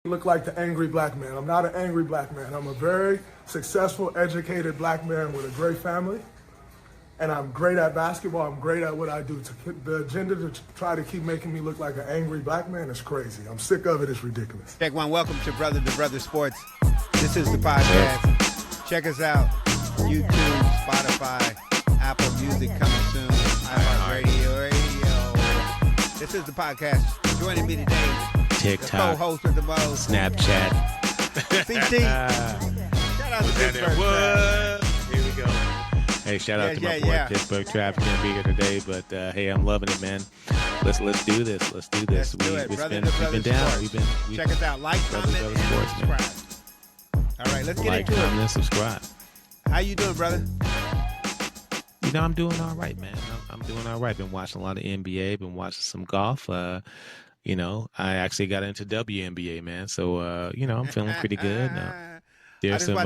look like the angry black man. I'm not an angry black man. I'm a very successful, educated black man with a great family. And I'm great at basketball. I'm great at what I do. The agenda to try to keep making me look like an angry black man is crazy. I'm sick of it. It's ridiculous. Check one. Welcome to Brother Sports. This is the podcast. Check us out. YouTube, Spotify, Apple Music coming soon. iHeartRadio. This is the podcast. Joining me today, TikTok, the co-host of the most, Snapchat. CT. Shout out to Pittsburgh. What? Here we go. Hey, shout out to my boy Pittsburgh Trap. Can't be here today, but hey, I'm loving it, man. Let's do this. Let's do this. We've been down. Check us out. Like, comment, and subscribe. All right, let's get into it. Like, comment, and subscribe. How you doing, brother? You know, I'm doing all right, man. I'm doing all right. Been watching a lot of NBA. Been watching some golf. You know, I actually got into WNBA, man. So, you know, I'm feeling pretty good. There's some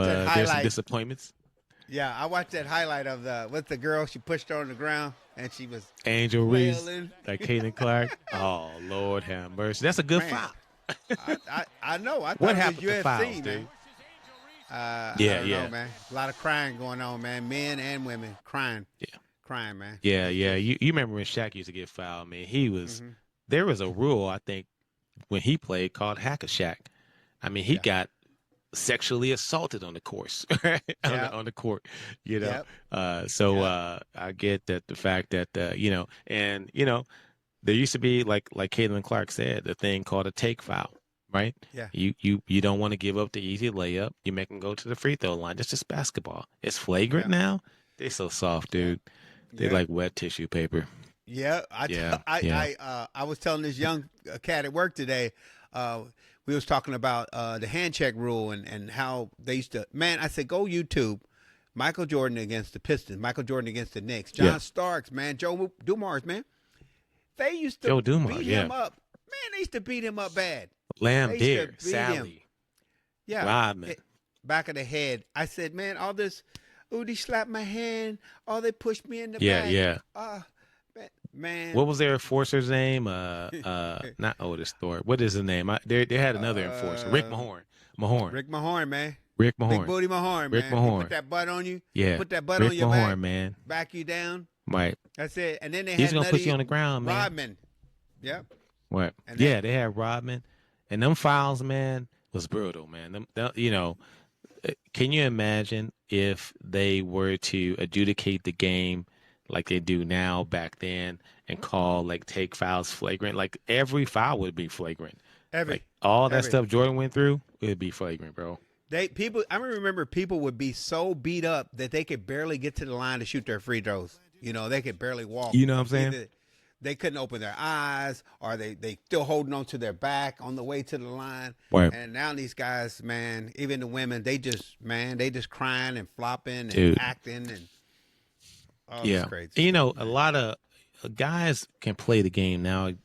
disappointments. Yeah, I watched that highlight of what's the girl? She pushed her on the ground and she was Angel Reese, like Caitlin Clark. Oh, Lord have mercy. That's a good foul. I know. I thought what it was happened UFC, to fouls, man. dude? I don't know, man. A lot of crying going on, man. Men and women crying. Yeah. Crying, man. Yeah. You remember when Shaq used to get fouled, man? He was there was a rule, I think, when he played called Hack-a-Shaq. I mean, he got sexually assaulted on the course, on the court, you know. I get that the fact that you know, and you know, there used to be like Caitlin Clark said, the thing called a take foul, right? Yeah. You don't want to give up the easy layup. You make them go to the free throw line. That's just basketball. It's flagrant now. They're so soft, dude. They like wet tissue paper. Yeah. I was telling this young cat at work today. We was talking about the hand check rule and how they used to. Man, I said, go YouTube. Michael Jordan against the Pistons. Michael Jordan against the Knicks. John Starks, man. Joe Dumars, man. They used to beat him up. Man, they used to beat him up bad. Lamb Deer, Sally. Yeah. Rodman. Back of the head. I said, man, all this, they slapped my hand. Oh, they pushed me in the back. Yeah. Man. What was their enforcer's name? Not Otis Thorpe. What is his name? They had another enforcer. Rick Mahorn. Rick Mahorn, man. Rick Mahorn. Big booty Mahorn, man. Rick Mahorn. He put that butt on you. Yeah. Put that butt Rick on your Mahorn, back. Man. Back you down. Right. That's it. And then He's going to put you on the ground, man. Rodman. Yep. Right. They had Rodman. And them fouls, man, was brutal, man. You know, can you imagine if they were to adjudicate the game like they do now back then and call like take fouls flagrant? Like every foul would be flagrant. All that stuff Jordan went through, it would be flagrant, bro. I remember people would be so beat up that they could barely get to the line to shoot their free throws. You know, they could barely walk. You know what I'm saying? They couldn't open their eyes, or they still holding on to their back on the way to the line. Right. And now these guys, man, even the women, they just crying and flopping and acting and it's crazy. You know, a lot of guys can play the game nowadays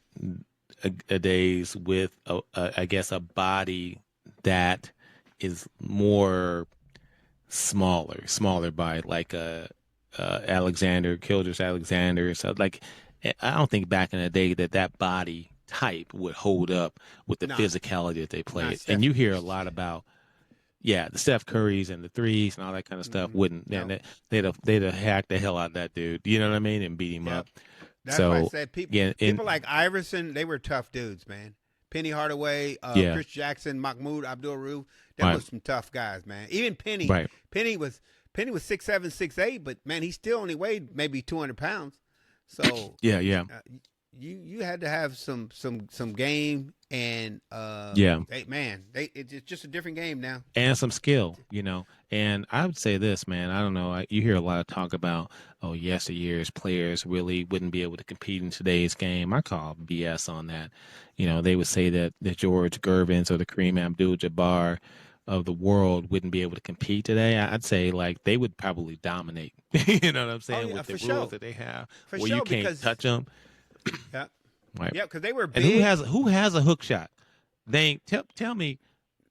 with I guess a body that is more smaller by like Gilgeous Alexander. So like, I don't think back in the day that body type would hold up with the physicality that they played. And you hear a lot about, the Steph Currys and the threes and all that kind of stuff wouldn't. Man, they'd have hacked the hell out of that dude. You know what I mean? And beat him up. That's why I said people like Iverson, they were tough dudes, man. Penny Hardaway, Chris Jackson, Mahmoud Abdul-Rauf, that was some tough guys, man. Even Penny. Right. Penny was 6'7", 6'8", but man, he still only weighed maybe 200 pounds. So you had to have some game and it's just a different game now and some skill, you know. And I would say this, man. I don't know. You hear a lot of talk about yesteryear's players really wouldn't be able to compete in today's game. I call BS on that. You know, they would say that the George Gervins or the Kareem Abdul-Jabbar of the world wouldn't be able to compete today. I'd say like they would probably dominate. You know what I'm saying? With the rules that they have, where you can't touch them. Yeah, right. Yeah, because they were big. And who has a hook shot? Tell me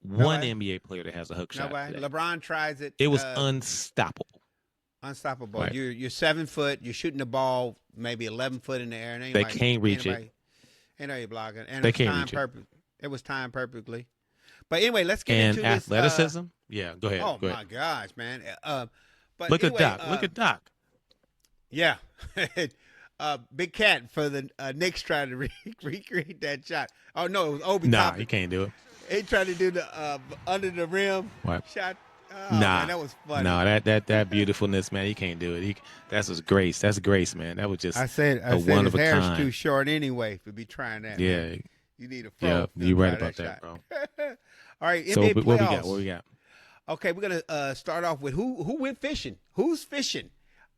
one NBA player that has a hook shot. Nobody. LeBron tries it. It was unstoppable. Unstoppable. Right. You're 7 foot. You're shooting the ball maybe 11 foot in the air. They can't reach it. Ain't nobody blocking. And they can't reach it was timed perfectly. But anyway, let's get and into athleticism. Yeah, go ahead. Oh go ahead. my gosh, man! But look anyway, at Doc. Look at Doc. Yeah, Big Cat for the Knicks trying to recreate that shot. Oh no, it was Obi Nah, Toppin. you can't do it. He tried to do the under the rim shot. Oh, nah, man, that was funny. No, that beautifulnulness, man, he can't do it. That's his grace. That's grace, man. That was just I said one his of a hair's kind. too short anyway to be trying that. Yeah, man. You need a fro. Yeah, you're right about that, bro. All right, NBA so playoffs. What we got? Okay, we're gonna start off with who went fishing. Who's fishing?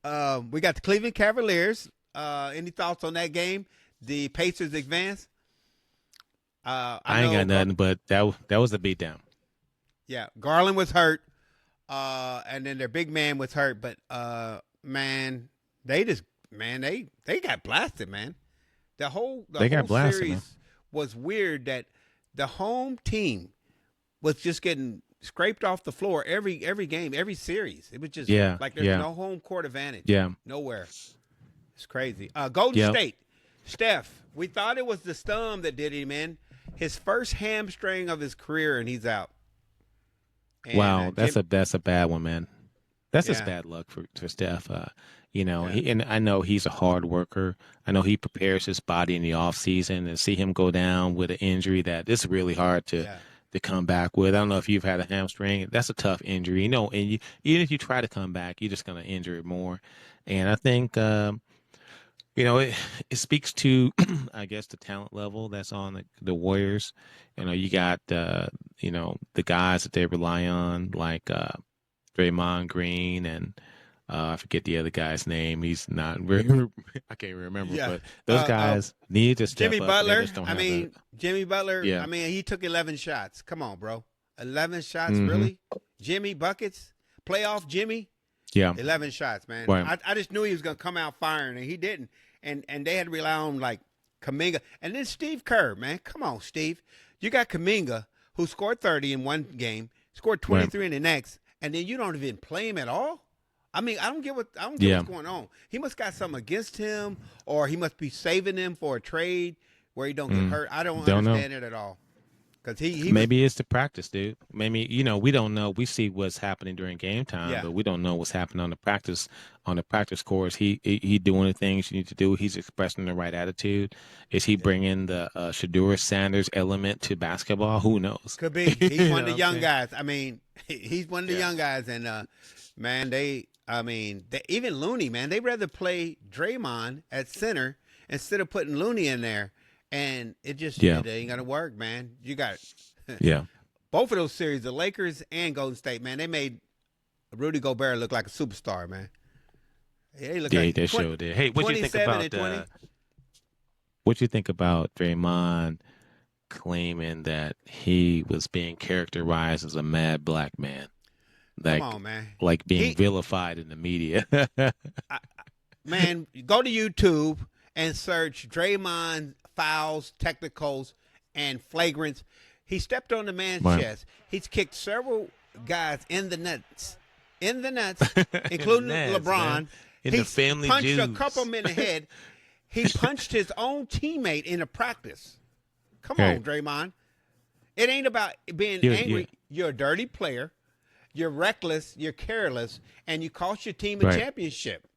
We got the Cleveland Cavaliers. Any thoughts on that game? The Pacers advance. I ain't got nothing, but that was a beatdown. Yeah, Garland was hurt, and then their big man was hurt. But man, they got blasted, man. The whole series was weird. That the home team was just getting scraped off the floor every game, every series. It was just like there's no home court advantage. Yeah, nowhere. It's crazy. Golden State, Steph. We thought it was the thumb that did him in. His first hamstring of his career, and he's out. And, wow, that's a bad one, man. That's just bad luck for Steph. And I know he's a hard worker. I know he prepares his body in the off season, and see him go down with an injury that it's really hard to come back with. I don't know if you've had a hamstring. That's a tough injury, and even if you try to come back, you're just going to injure it more. And I think, it speaks to, I guess, the talent level that's on the Warriors. You got, the guys that they rely on, like Draymond Green and I forget the other guy's name. He's not I can't remember. But those guys need to step Jimmy up. Butler. Jimmy Butler. Yeah. I mean, he took 11 shots. Come on, bro. 11 shots, really? Jimmy buckets, playoff Jimmy. Yeah, 11 shots, man. Right. I just knew he was gonna come out firing, and he didn't. And they had to rely on like Kuminga, and then Steve Kerr, man. Come on, Steve. You got Kuminga, who scored 30 in one game, scored 23 in the next, and then you don't even play him at all. I mean, I don't get what's going on. He must got something against him, or he must be saving him for a trade where he don't get hurt. I don't understand it at all. Because maybe it's the practice, dude. Maybe we don't know. We see what's happening during game time, but we don't know what's happening on the practice course. He doing the things you need to do. He's expressing the right attitude. Is he bringing the Shador Sanders element to basketball? Who knows? Could be. He's one of the young guys. I mean, he's one of the young guys, and man, even Looney, man, they rather play Draymond at center instead of putting Looney in there. And it ain't gonna work, man. You got both of those series, the Lakers and Golden State, man. They made Rudy Gobert look like a superstar, man. They sure did. Hey, what you think about Draymond claiming that he was being characterized as a mad black man? Like, come on, man. Like being vilified in the media. Man, go to YouTube and search Draymond fouls, technicals, and flagrants. He stepped on the man's chest. He's kicked several guys in the nuts, including LeBron. Man. The family punched Jews. A couple men in the head. He punched his own teammate in a practice. Come on, Draymond. It ain't about being angry. You're a dirty player. You're reckless. You're careless, and you cost your team a championship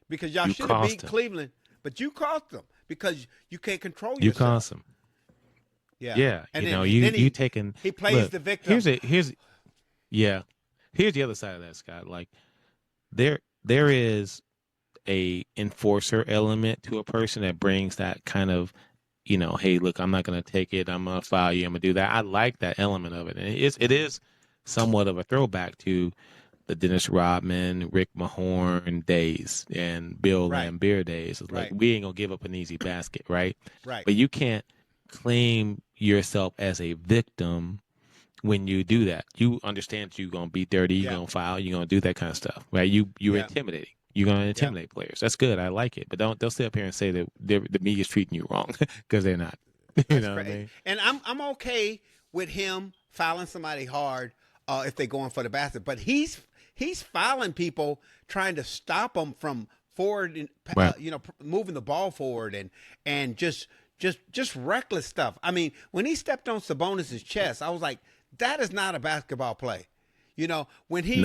because y'all should have beat Cleveland, but you cost them. Because you can't control yourself. You cost him. Yeah. And you taking. He plays the victim. Here's the other side of that, Scott. Like there is a enforcer element to a person that brings that kind of, hey, look, I'm not going to take it. I'm going to foul you. I'm going to do that. I like that element of it. And it is somewhat of a throwback to the Dennis Rodman, Rick Mahorn days and Bill Laimbeer days. It's like, we ain't going to give up an easy basket, right? Right. But you can't claim yourself as a victim when you do that. You understand that you're going to be dirty, you're going to foul, you're going to do that kind of stuff, right? You're intimidating. You're going to intimidate players. That's good. I like it. But don't sit up here and say that the media's treating you wrong because they're not. You know what I mean? And I'm okay with him fouling somebody hard if they're going for the basket. But he's fouling people, trying to stop them from forward, moving the ball forward and just reckless stuff. I mean, when he stepped on Sabonis's chest, I was like, That is not a basketball play. You know, when he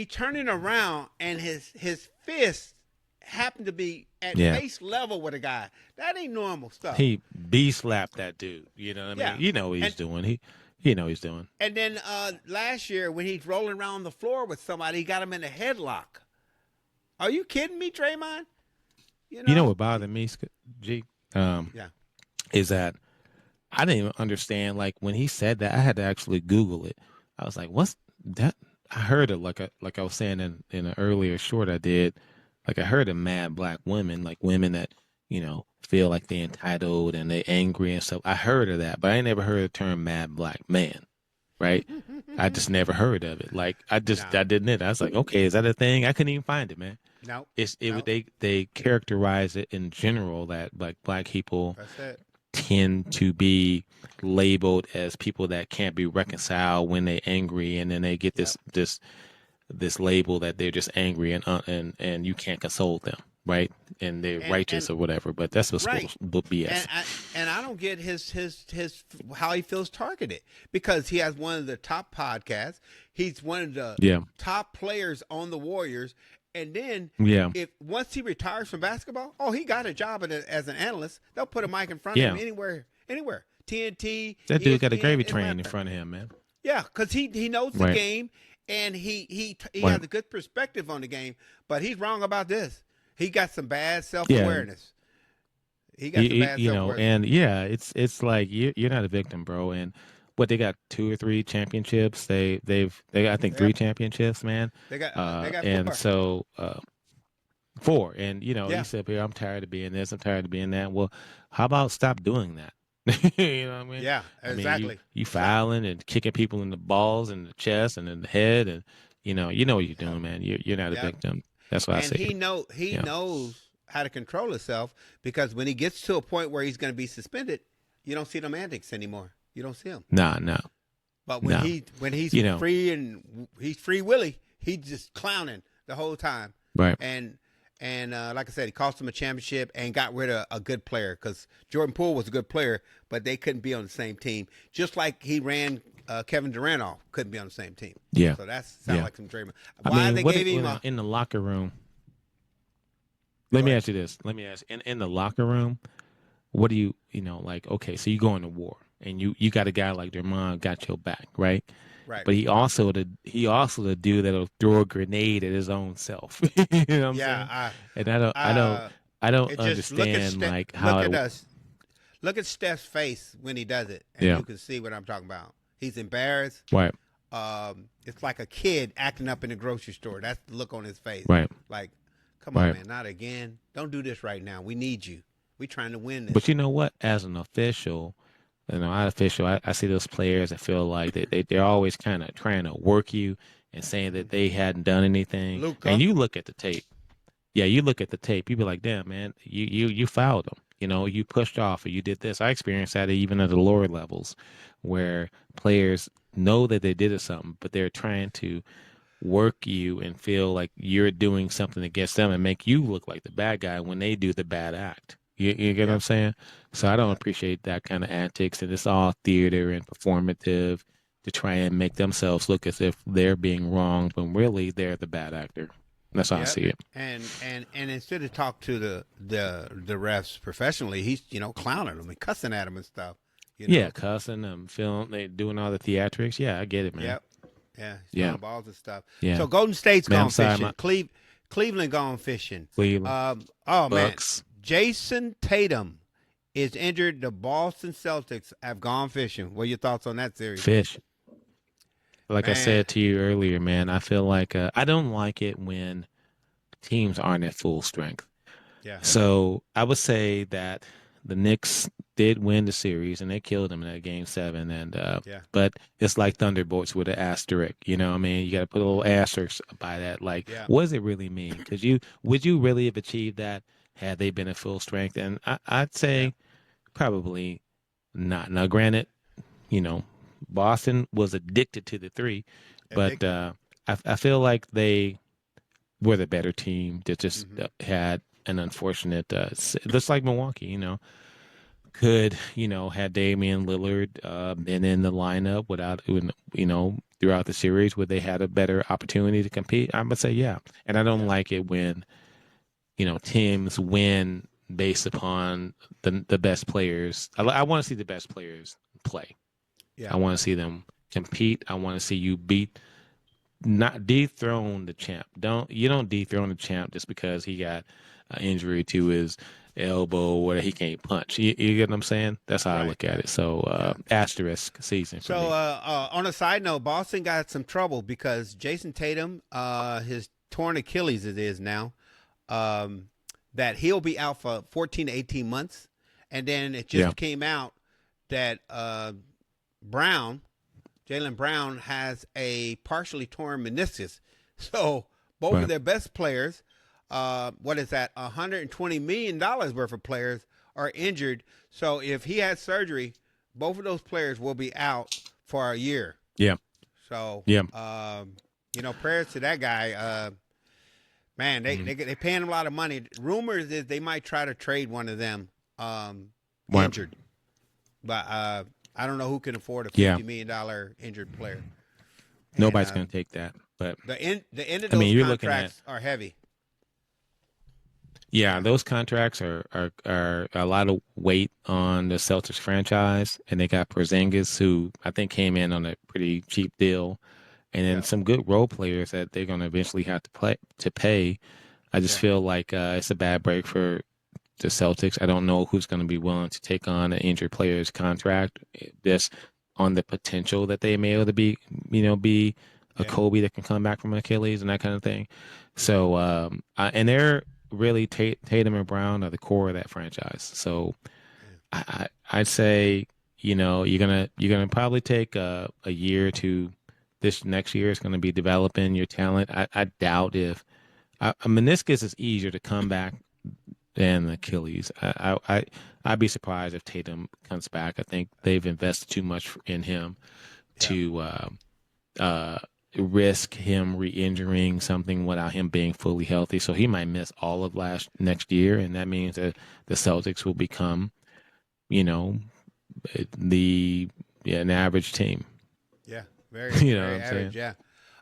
turning around and his fist happened to be at face level with a guy. That ain't normal stuff. He slapped that dude. You know what I mean? You know what he's doing. He know what he's doing. And then last year when he's rolling around the floor with somebody, he got him in a headlock. Are you kidding me, Draymond? You know what bothered me, G? Is that I didn't even understand. Like when he said that, I had to actually Google it. I was like, "What's that?" I heard it like I was saying in an earlier short I did. Like I heard of mad black women, like women that feel like they're entitled and they're angry and stuff. I heard of that, but I ain't never heard the term mad black man. Right? I just never heard of it. Like I didn't. I was like, okay, is that a thing? I couldn't even find it, man. No. They characterize it in general that like black people tend to be labeled as people that can't be reconciled when they're angry, and then they get this label that they're just angry and you can't console them, right? And they're righteous or whatever. But that's what's BS. And I don't get his how he feels targeted, because he has one of the top podcasts. He's one of the top players on the Warriors. And then if once he retires from basketball, he got a job as an analyst. They'll put a mic in front of him anywhere. TNT. That dude got a gravy train in front of him, man. Yeah, because he knows the game, and he has a good perspective on the game. But he's wrong about this. He got some bad self-awareness. He got some bad self-awareness. And it's like you're not a victim, bro. And what, they got 2 or 3 championships. They got, I think, 3 championships, man. They got 4. And so 4. And he said up here, I'm tired of being this, I'm tired of being that. Well, how about stop doing that? You know what I mean? Yeah, exactly. I mean, you fouling and kicking people in the balls and the chest and in the head, and you know what you're doing, man. You're not a victim. That's what I say. And he knows how to control himself, because when he gets to a point where he's going to be suspended, you don't see them antics anymore. You don't see him. No. But when he's free and he's free Willie, he's just clowning the whole time. Right. And like I said, he cost him a championship and got rid of a good player, because Jordan Poole was a good player, but they couldn't be on the same team. Just like he ran Kevin Durant off, couldn't be on the same team. Yeah. So that sounds like some Draymond. In the locker room? Let me ask you this. In the locker room, what do you like? Okay, so you go into war, and you got a guy like Draymond got your back, right? Right. But he also the dude that'll throw a grenade at his own self. You know what I'm saying? And I don't understand Look at Steph's face when he does it, and you can see what I'm talking about. He's embarrassed. Right. It's like a kid acting up in the grocery store. That's the look on his face. Right. Like, come on, man, not again. Don't do this right now. We need you. We're trying to win this. But you know what? As an official, I see those players that feel like they're always kind of trying to work you and saying that they hadn't done anything. LUKA. And you look at the tape. Yeah, you look at the tape. You be like, damn, man, you fouled them. You pushed off, or you did this. I experienced that even at the lower levels, where players know that they did something, but they're trying to work you and feel like you're doing something against them and make you look like the bad guy when they do the bad act. You get what I'm saying? So I don't appreciate that kind of antics, and it's all theater and performative to try and make themselves look as if they're being wrong when really they're the bad actor. That's how I see it. And instead of talk to the refs professionally, he's clowning them and cussing at them and stuff. Yeah, cussing them, they doing all the theatrics. Yeah, I get it, man. Yep. Yeah, he's balls and stuff. Yeah. So Golden State's gone fishing. Cleveland gone fishing. Cleveland. Bucks. Man. Jason Tatum is injured. The Boston Celtics have gone fishing. What are your thoughts on that series? Fish. Like I said to you earlier, man, I feel like I don't like it when teams aren't at full strength. Yeah. So I would say that the Knicks did win the series, and they killed them in that Game 7. And but it's like Thunderbolts with an asterisk. You know what I mean? You got to put a little asterisk by that. Like, what does it really mean? Because would you really have achieved that had they been at full strength? And I'd say probably not. Now, granted, Boston was addicted to the 3, but I feel like they were the better team that just had an unfortunate, just like Milwaukee, could, had Damian Lillard been in the lineup throughout the series, would they had a better opportunity to compete? I would say yeah. And I don't like it when, teams win based upon the best players. I want to see the best players play. Yeah. I want to see them compete. I want to see you not dethrone the champ. You don't dethrone the champ just because he got an injury to his elbow or he can't punch. You get what I'm saying? That's how I look at it. So asterisk season for me. On a side note, Boston got some trouble because Jason Tatum, his torn Achilles it is now, that he'll be out for 14 to 18 months. And then it just came out that Jaylen Brown has a partially torn meniscus. So both of their best players, what is that, $120 million worth of players are injured. So if he has surgery, both of those players will be out for a year. Yeah. So, prayers to that guy. Man, they paying him a lot of money. Rumors is they might try to trade one of them injured. But I don't know who can afford a $50 million injured player. Nobody's going to take that. But the end of those contracts are heavy. Yeah, those contracts are a lot of weight on the Celtics franchise, and they got Porzingis, who I think came in on a pretty cheap deal, and then some good role players that they're going to eventually have to pay. I just feel like it's a bad break for the Celtics. I don't know who's going to be willing to take on an injured player's contract, just on the potential that they may be able to be a Kobe that can come back from Achilles and that kind of thing. So, and they're really Tatum and Brown are the core of that franchise. So I'd say, you're gonna probably take a year to this next year is going to be developing your talent. I doubt if a meniscus is easier to come back than Achilles. I'd be surprised if Tatum comes back. I think they've invested too much in him to risk him re-injuring something without him being fully healthy. So he might miss all of next year, and that means that the Celtics will become, an average team. Yeah, very average. Yeah,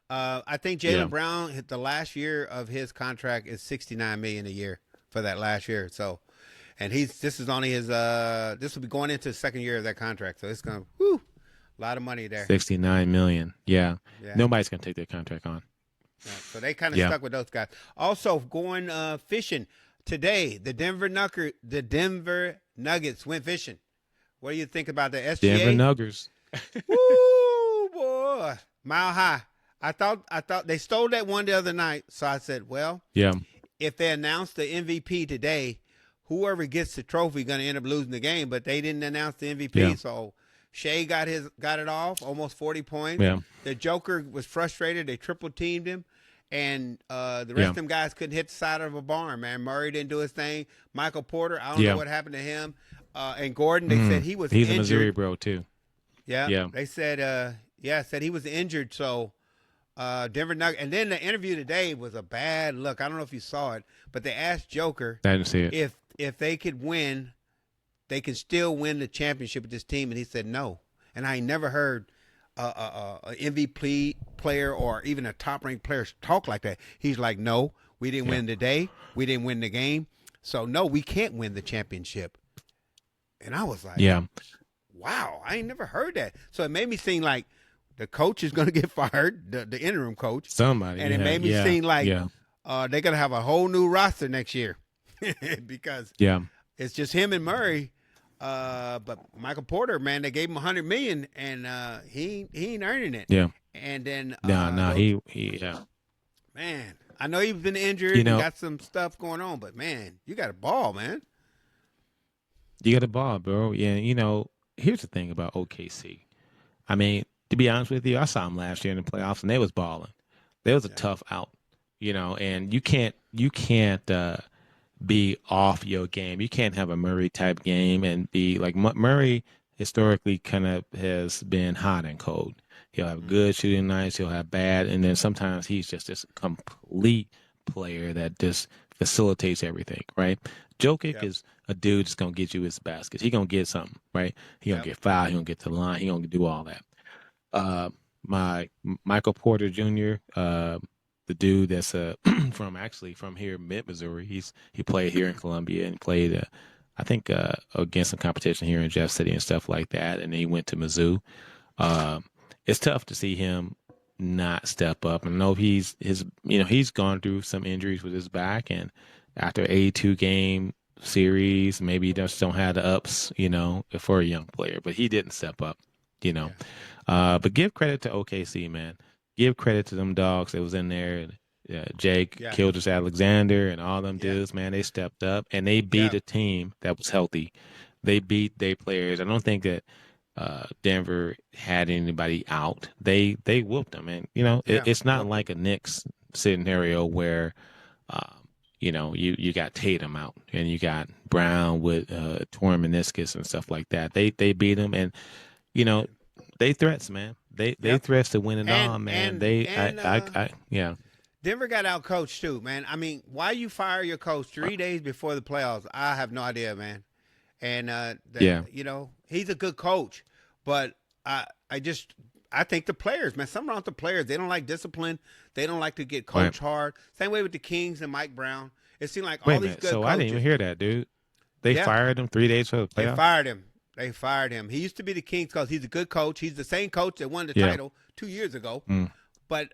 I think Jaylen Brown hit the last year of his contract is $69 million a year for that last year. So, and this is only his this will be going into the second year of that contract. So it's gonna a lot of money there. $69 million. Yeah. Nobody's gonna take that contract on. Yeah. So they kind of stuck with those guys. Also going fishing today. The Denver Nuggets went fishing. What do you think about the SGA? Denver Nuggers. Woo, boy, Mile High. I thought they stole that one the other night. So I said, well, if they announce the MVP today, whoever gets the trophy going to end up losing the game. But they didn't announce the MVP, so Shea got it off, almost 40 points. Yeah. The Joker was frustrated. They triple teamed him, and the rest of them guys couldn't hit the side of a barn. Man, Murray didn't do his thing. Michael Porter, I don't know what happened to him. And Gordon, they said he was injured. He's a Missouri bro too. Yeah. They said said he was injured. So Denver Nuggets, and then the interview today was a bad look. I don't know if you saw it, but they asked Joker, I didn't see it, if they could win, they can still win the championship with this team, and he said no. And I never heard an MVP player or even a top-ranked player talk like that. He's like, no, we didn't win today. We didn't win the game. So, no, we can't win the championship. And I was like, wow, I ain't never heard that. So it made me seem like the coach is going to get fired, the interim coach. Somebody. And it made me seem like they're going to have a whole new roster next year because it's just him and Murray. But Michael Porter, man, they gave him $100 million, and he ain't earning it. Yeah. And then man, I know he's been injured and got some stuff going on, but man, you got a ball, man. You got a ball, bro. Yeah, here's the thing about OKC. I mean, to be honest with you, I saw them last year in the playoffs, and they was balling. They was a tough out, and you can't be off your game. You can't have a Murray type game and be like Murray historically kind of has been hot and cold. He'll have good shooting nights, he'll have bad, and then sometimes he's just this complete player that just facilitates everything, right? Jokic is a dude that's going to get you his baskets. He going to get something, right? He going to get fouled. He going to get to the line. He going to do all that. My Michael Porter Jr., the dude that's from here, mid-Missouri. He played here in Columbia and played, I think, against some competition here in Jeff City and stuff like that. And then he went to Mizzou. It's tough to see him not step up. I know he's gone through some injuries with his back, and after 82 game series, maybe he just don't have the ups, for a young player. But he didn't step up, But give credit to OKC, man. Give credit to them dogs that was in there. Jake, Kildress Alexander, and all them dudes, man, they stepped up and they beat a team that was healthy. They beat their players. I don't think that Denver had anybody out. They whooped them, and it's not like a Knicks scenario where you got Tatum out and you got Brown with torn meniscus and stuff like that. They beat them, and they threats, man. They threats to win it all, man. Denver got out coached too, man. I mean, why you fire your coach 3 days before the playoffs? I have no idea, man. And he's a good coach, but I think the players, man, something wrong with the players. They don't like discipline. They don't like to get coached hard. Same way with the Kings and Mike Brown. It seemed like all these good coaches. I didn't even hear that, dude. They fired him 3 days for the playoffs. They fired him. He used to be the Kings because he's a good coach. He's the same coach that won the title 2 years ago. But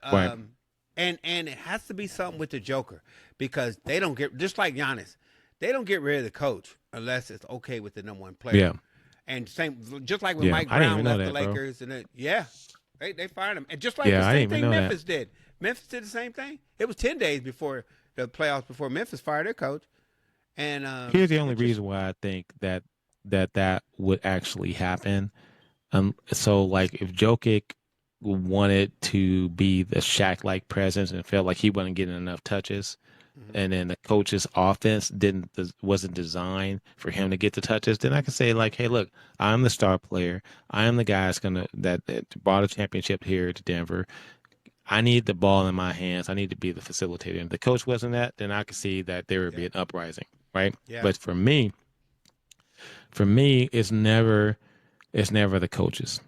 and it has to be something with the Joker, because they don't get, just like Giannis, they don't get rid of the coach unless it's okay with the number one player. Yeah. And just like when Mike Brown left the Lakers, and they fired him. And just like the same thing Memphis did. Memphis did the same thing. It was 10 days before the playoffs before Memphis fired their coach. And here's the only reason why I think that would actually happen. So like if Jokic wanted to be the Shaq-like presence and felt like he wasn't getting enough touches, and then the coach's offense wasn't designed for him to get the touches, then I can say like, hey, look, I'm the star player. I am the guy that brought a championship here to Denver. I need the ball in my hands. I need to be the facilitator. And if the coach wasn't that, then I could see that there would be an uprising, right? Yeah. But for me, it's never the coaches,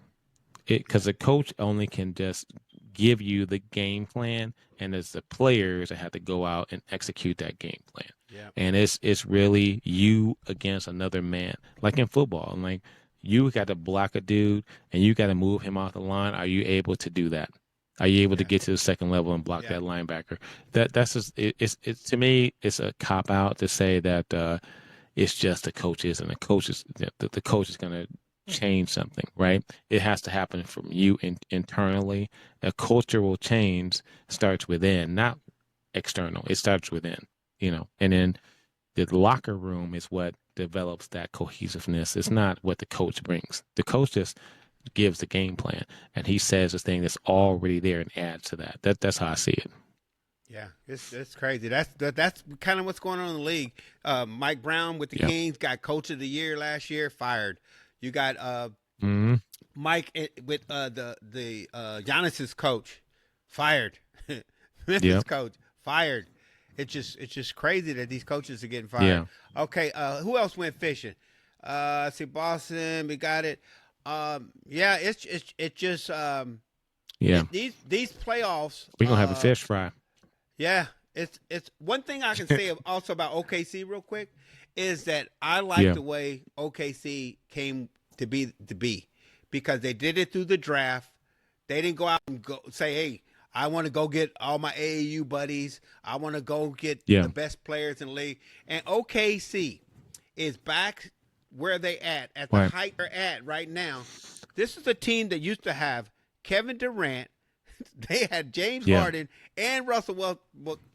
because the coach only can just give you the game plan, and it's the players that have to go out and execute that game plan. Yeah. And it's really you against another man, like in football. And like you got to block a dude and you got to move him off the line. Are you able to do that? Are you able to get to the second level and block that linebacker? That's just it's to me, it's a cop out to say that it's just the coaches, and the coach is going to change something, right? It has to happen from you internally. A culture will change, starts within, not external. It starts within, and then the locker room is what develops that cohesiveness. It's not what the coach brings. The coach just gives the game plan, and he says the thing that's already there and adds to that. That's how I see it. Yeah, it's crazy. That's kind of what's going on in the league. Mike Brown with the Kings got Coach of the Year last year, fired. You got Mike with the Giannis's coach, fired. Memphis coach, fired. It's just crazy that these coaches are getting fired. Yeah. Okay, who else went fishing? See, Boston, we got it. These playoffs. We're gonna have a fish fry. Yeah, it's one thing I can say also about OKC real quick is that I like the way OKC came to be because they did it through the draft. They didn't go out and say, hey, I want to go get all my AAU buddies. I want to go get the best players in the league. And OKC is back where they at the height they're at right now. This is a team that used to have Kevin Durant. They had James Harden and Russell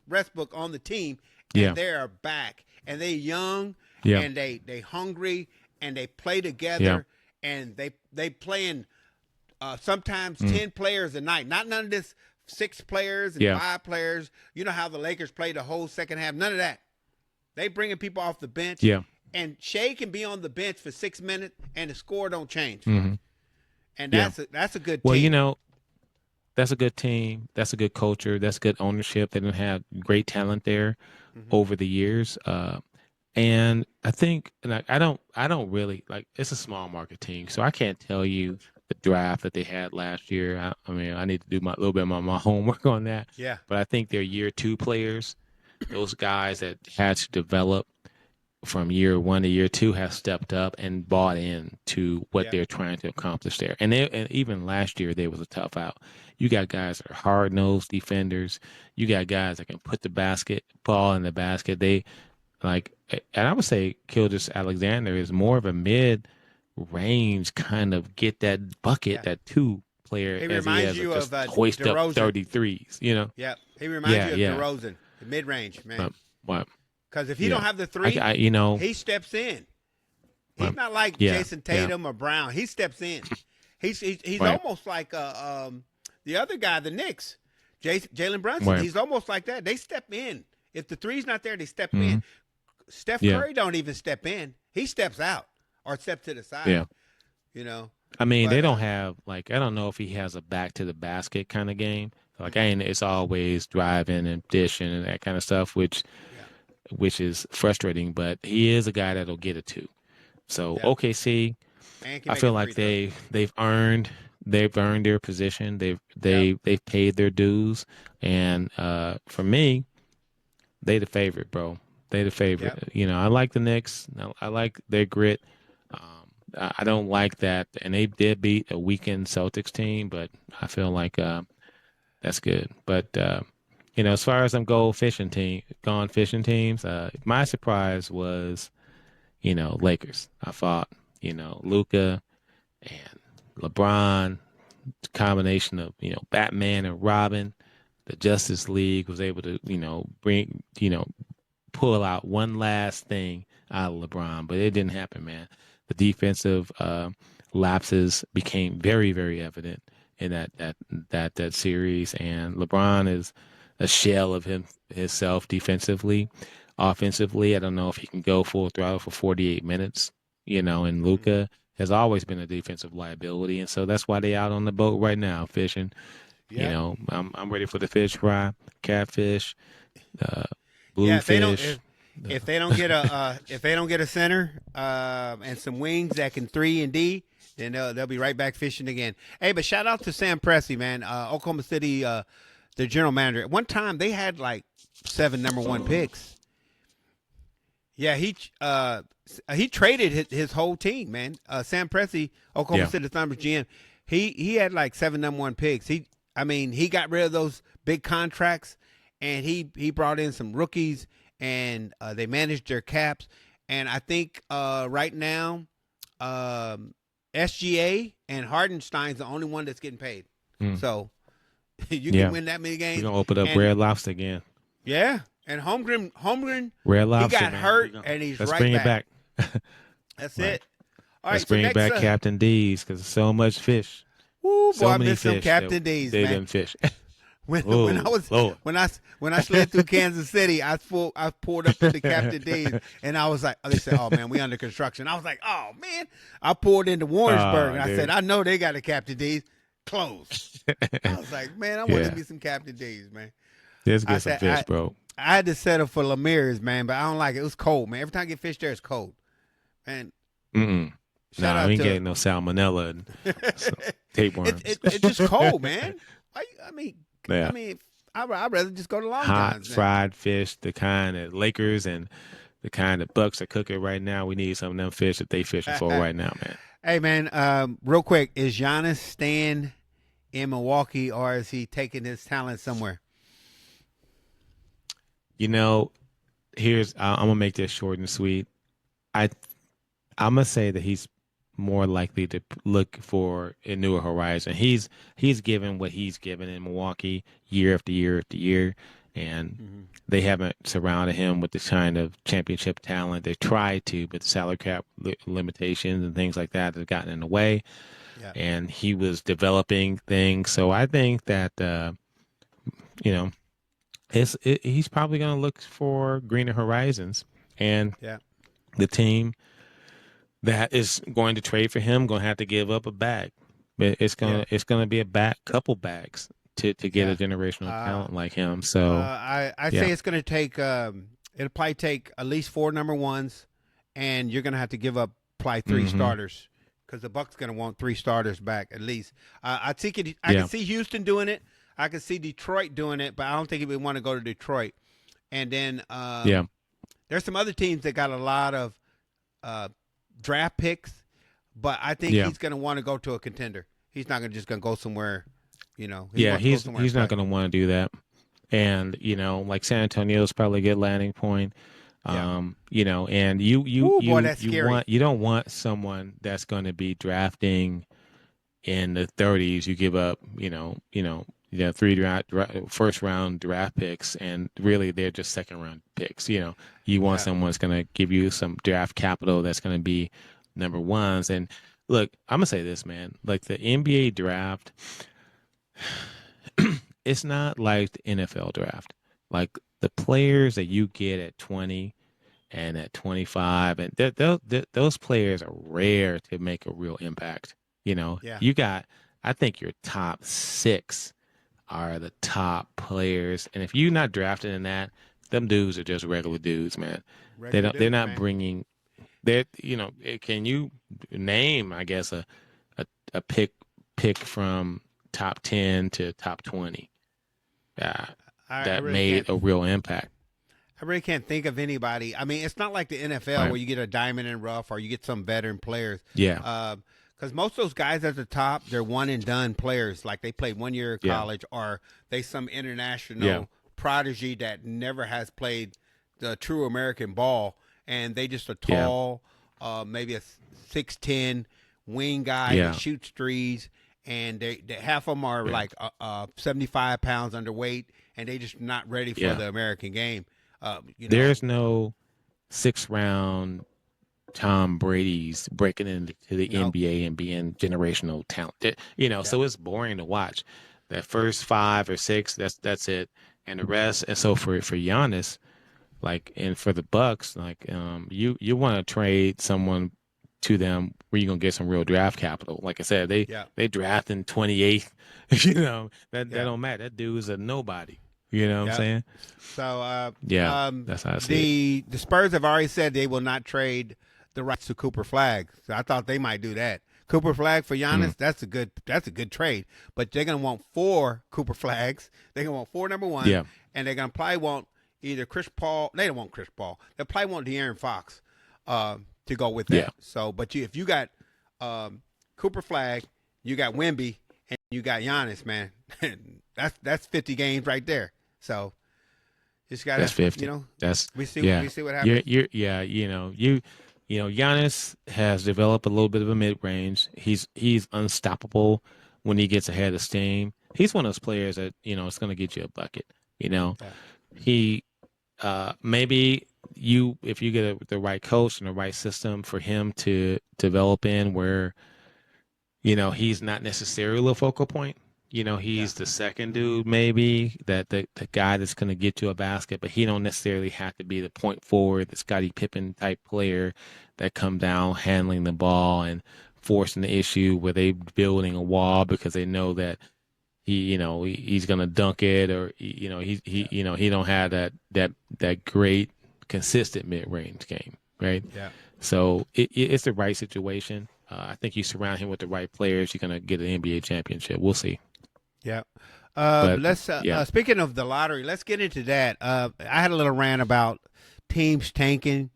Westbrook on the team, and they are back. And they're young, and they hungry, and they play together, and they playing sometimes 10 players a night. Not none of this 6 players and 5 players. You know how the Lakers play the whole second half. None of that. They bringing people off the bench. Yeah. And Shea can be on the bench for 6 minutes, and the score don't change. Mm-hmm. And that's a good team. Well, that's a good team. That's a good culture. That's good ownership. They don't have great talent there over the years. And I think, and I don't really like. It's a small market team, so I can't tell you the draft that they had last year. I mean, I need to do a little bit of my homework on that. Yeah. But I think they're year 2 players. Those guys that had to develop from year 1 to year 2 have stepped up and bought in to what they're trying to accomplish there. And even last year, there was a tough out. You got guys that are hard-nosed defenders. You got guys that can put the basketball in the basket. And I would say Gilgeous Alexander is more of a mid-range kind of get that bucket, that 2 player. He reminds you of hoist DeRozan. up 33s, you know? Yeah, he reminds you of DeRozan, the mid-range, man. What? Because if he don't have the 3, he steps in. He's not like Jason Tatum or Brown. He steps in. He's almost like the other guy, the Knicks, Jalen Brunson. Right. He's almost like that. They step in. If the 3's not there, they step in. Steph Curry don't even step in. He steps out or steps to the side. Yeah. You know. I mean, they don't have I don't know if he has a back to the basket kind of game. It's always driving and dishing and that kind of stuff, which is frustrating. But he is a guy that'll get it too. So OKC, I feel like they've earned their position. They've paid their dues, and for me, they the favorite, bro. They the favorite. Yep. You know, I like the Knicks. I like their grit. I don't like that, and they did beat a weakened Celtics team, but I feel like that's good. But as far as gone fishing teams, my surprise was, Lakers. I thought, LUKA and LeBron, combination of Batman and Robin, the Justice League was able to pull out one last thing out of LeBron, but it didn't happen, man. The defensive lapses became very, very evident in that series, and LeBron is a shell of himself defensively. Offensively, I don't know if he can go full throttle for 48 minutes, and LUKA has always been a defensive liability, and so that's why they out on the boat right now fishing. Yeah. I'm ready for the fish fry, catfish, bluefish. If they don't get a center and some wings that can 3 and D, then they'll be right back fishing again. Hey, but shout out to Sam Presti, man. Oklahoma City, the general manager. At one time they had like 7 number 1 picks. Yeah, he traded his whole team, man. Sam Presti, Oklahoma City Thunder GM. He had like 7 number 1 picks. He got rid of those big contracts, and he brought in some rookies, and they managed their caps. And I think right now, SGA and Hardenstein's the only one that's getting paid. So you can win that many games. We're gonna open up Red Lobster again. Yeah, and Holmgren, Red Lobster, he got hurt, and he's let's right bring back. it back. That's it. All right, let's bring back Captain D's because there's so much fish. Ooh, so boy, I miss some Captain D's, they man. didn't fish. When I slid through Kansas City, I pulled up to the Captain D's, and I was like, they said, "Oh man, we under construction." I was like, "Oh man!" I pulled into Warrensburg, and I said, "I know they got a Captain D's closed." I was like, "Man, I want to be some Captain D's, man." Let's get some fish, bro. I had to settle for Lemire's, man, but I don't like it. It was cold, man. Every time I get fish there, it's cold, man. Nah, we ain't getting no salmonella and tapeworms. It's just cold, man. I'd rather just go to Long John's. Hot fried fish, the kind that Lakers and the kind that Bucks are cooking right now. We need some of them fish that they fishing for right now, man. Hey, man, real quick, is Giannis staying in Milwaukee, or is he taking his talent somewhere? I'm gonna make this short and sweet. I'm gonna say that he's more likely to look for a newer horizon. He's given what he's given in Milwaukee year after year after year, and they haven't surrounded him with the kind of championship talent. They tried to, but the salary cap limitations and things like that have gotten in the way. Yeah. And he was developing things. So I think that he's probably going to look for greener horizons, and the team that is going to trade for him going to have to give up a bag. It's going to be couple bags to get a generational talent like him. So I say it's going to take It'll probably take at least 4 number ones, and you're gonna have to give up probably 3 starters because the Bucks gonna want 3 starters back at least. I can see Houston doing it. I can see Detroit doing it, but I don't think he would want to go to Detroit. And then there's some other teams that got a lot of draft picks, but I think he's gonna want to go to a contender. He's not just gonna go somewhere, you know. He's not gonna want to do that. And, you know, like San Antonio's probably a good landing point. You know, and you don't want someone that's going to be drafting in the 30s. You give up, you know, 3 first round draft picks, and really they're just second round picks. You know, you want someone that's going to give you some draft capital that's going to be number ones. And look, I'm gonna say this, man, like the NBA draft, it's not like the NFL draft. Like the players that you get at 20 and at 25, and those players are rare to make a real impact. You know, you got, I think your top 6 are the top players, and if you're not drafted in that, them dudes are just regular dudes, man. They're not bringing. You know, can you name, I guess, a pick from top 10 to top 20? That made a real impact. I really can't think of anybody. I mean, it's not like the NFL where you get a diamond in rough or you get some veteran players. Yeah. Because most of those guys at the top, they're one and done players. Like they played 1 year of college, or they some international prodigy that never has played the true American ball, and they just a tall, maybe a 6'10" wing guy that shoots threes. And they half of them are like 75 pounds underweight, and they just not ready for the American game. You know? There's no 6th round Tom Brady's breaking into the NBA and being generational talent. You know, so it's boring to watch. That first 5 or 6, that's it, and the rest. And so for Giannis, like, and for the Bucks, like, you want to trade someone to them where you're gonna get some real draft capital. Like I said, they draft in 28th. You know, that don't matter. That dude's a nobody. You know what I'm saying? So that's how I see the Spurs have already said they will not trade the rights to Cooper Flag. So I thought they might do that. Cooper Flag for Giannis, that's a good trade. But they're gonna want 4 Cooper Flags. They're gonna want 4 number ones, and they're gonna probably want either Chris Paul. They don't want Chris Paul. They'll probably want De'Aaron Fox. To go with that. So, but if you got Cooper Flag, you got WIMBY, and you got Giannis, man, that's 50 games right there. So, just got that's 50. You know, we see what happens. You know, Giannis has developed a little bit of a mid range. He's unstoppable when he gets ahead of steam. He's one of those players that, you know, it's going to get you a bucket. You know, he maybe. If you get the right coach and the right system for him to develop in, where, you know, he's not necessarily a focal point. You know, he's the second dude, maybe that the guy that's going to get you a basket, but he don't necessarily have to be the point forward, the Scottie Pippen type player that come down handling the ball and forcing the issue where they building a wall because they know that he's going to dunk it, or he don't have that great consistent mid-range game, right? Yeah. So it's the right situation. I think you surround him with the right players, you're gonna get an NBA championship. We'll see. Yeah. Speaking of the lottery, let's get into that. I had a little rant about teams tanking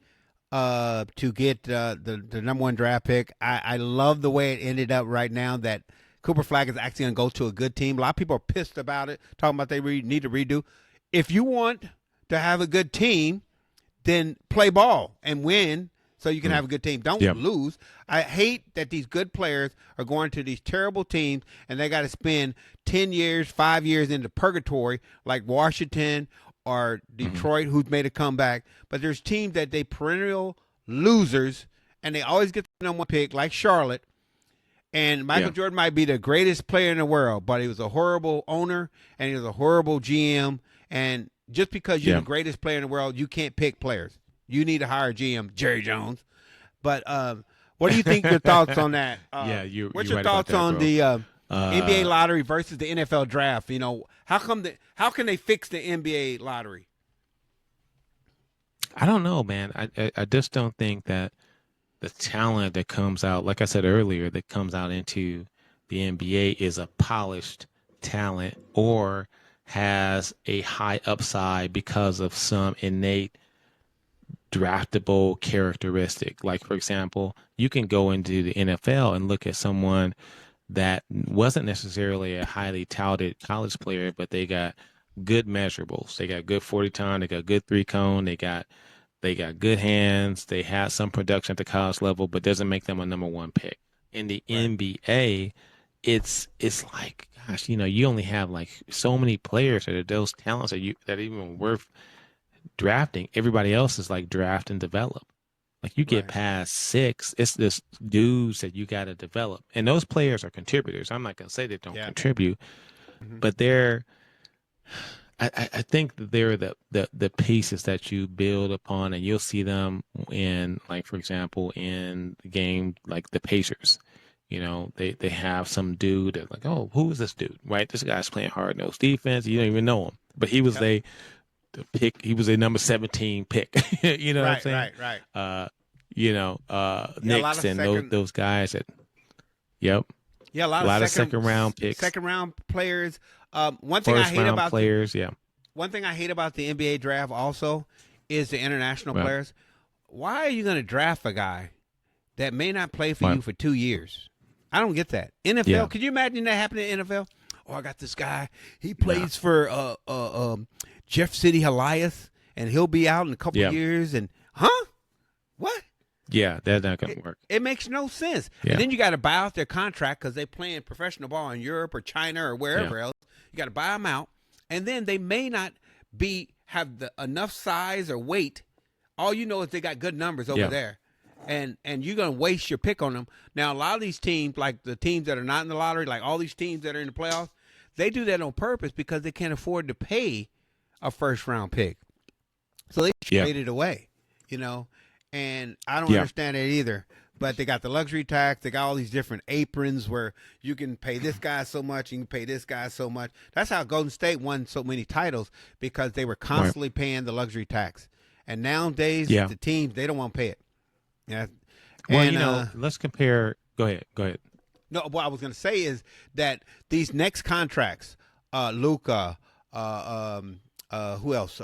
to get the number 1 draft pick. I love the way it ended up right now that Cooper Flag is actually going to go to a good team. A lot of people are pissed about it, talking about they need to redo. If you want to have a good team, then play ball and win so you can have a good team. Don't lose. I hate that these good players are going to these terrible teams and they got to spend 10 years, 5 years into purgatory like Washington or Detroit, who's made a comeback. But there's teams that they perennial losers and they always get the number 1 pick like Charlotte. And Michael Jordan might be the greatest player in the world, but he was a horrible owner and he was a horrible GM. And just because you're the greatest player in the world, you can't pick players. You need to hire a GM, Jerry Jones. But what do you think? Your thoughts on that? What's your thoughts on the NBA lottery versus the NFL draft? You know, how can they fix the NBA lottery? I don't know, man. I just don't think that the talent that comes out, like I said earlier, that comes out into the NBA is a polished talent or has a high upside because of some innate draftable characteristic. Like, for example, you can go into the NFL and look at someone that wasn't necessarily a highly touted college player, but they got good measurables. They got good 40 time, they got good 3-cone, they got good hands, they had some production at the college level, but doesn't make them a number one pick. In the NBA, it's like, gosh, you only have like so many players that are those talents that are even worth drafting. Everybody else is like draft and develop. Like you get past 6, it's this dudes that you got to develop. And those players are contributors. I'm not going to say they don't contribute, but I think that they're the pieces that you build upon, and you'll see them in, like, for example, in the game, like the Pacers. They have some dude that's like, oh, who is this dude? Right? This guy's playing hard-nosed defense. You don't even know him. But he was the pick. He was a number 17 pick. You know what I'm saying? Right. Knicks and those guys that, Yeah, a lot of second round picks. Second round players. One thing I hate about players, One thing I hate about the NBA draft also is the international players. Why are you going to draft a guy that may not play for you for 2 years? I don't get that. NFL, could you imagine that happening in NFL? Oh, I got this guy. He plays for Jeff City Elias, and he'll be out in a couple of years. And what? Yeah, that's not going to work. It makes no sense. Yeah. And then you got to buy out their contract because they're playing professional ball in Europe or China or wherever else. You got to buy them out, and then they may not have enough size or weight. All you know is they got good numbers over there, and you're going to waste your pick on them. Now, a lot of these teams, like the teams that are not in the lottery, like all these teams that are in the playoffs, they do that on purpose because they can't afford to pay a first-round pick. So they trade it away, and I don't understand it either. But they got the luxury tax. They got all these different aprons where you can pay this guy so much, you can pay this guy so much. That's how Golden State won so many titles, because they were constantly paying the luxury tax. And nowadays, the teams, they don't want to pay it. Yeah. Well, let's compare. Go ahead. No, what I was going to say is that these next contracts, LUKA, who else?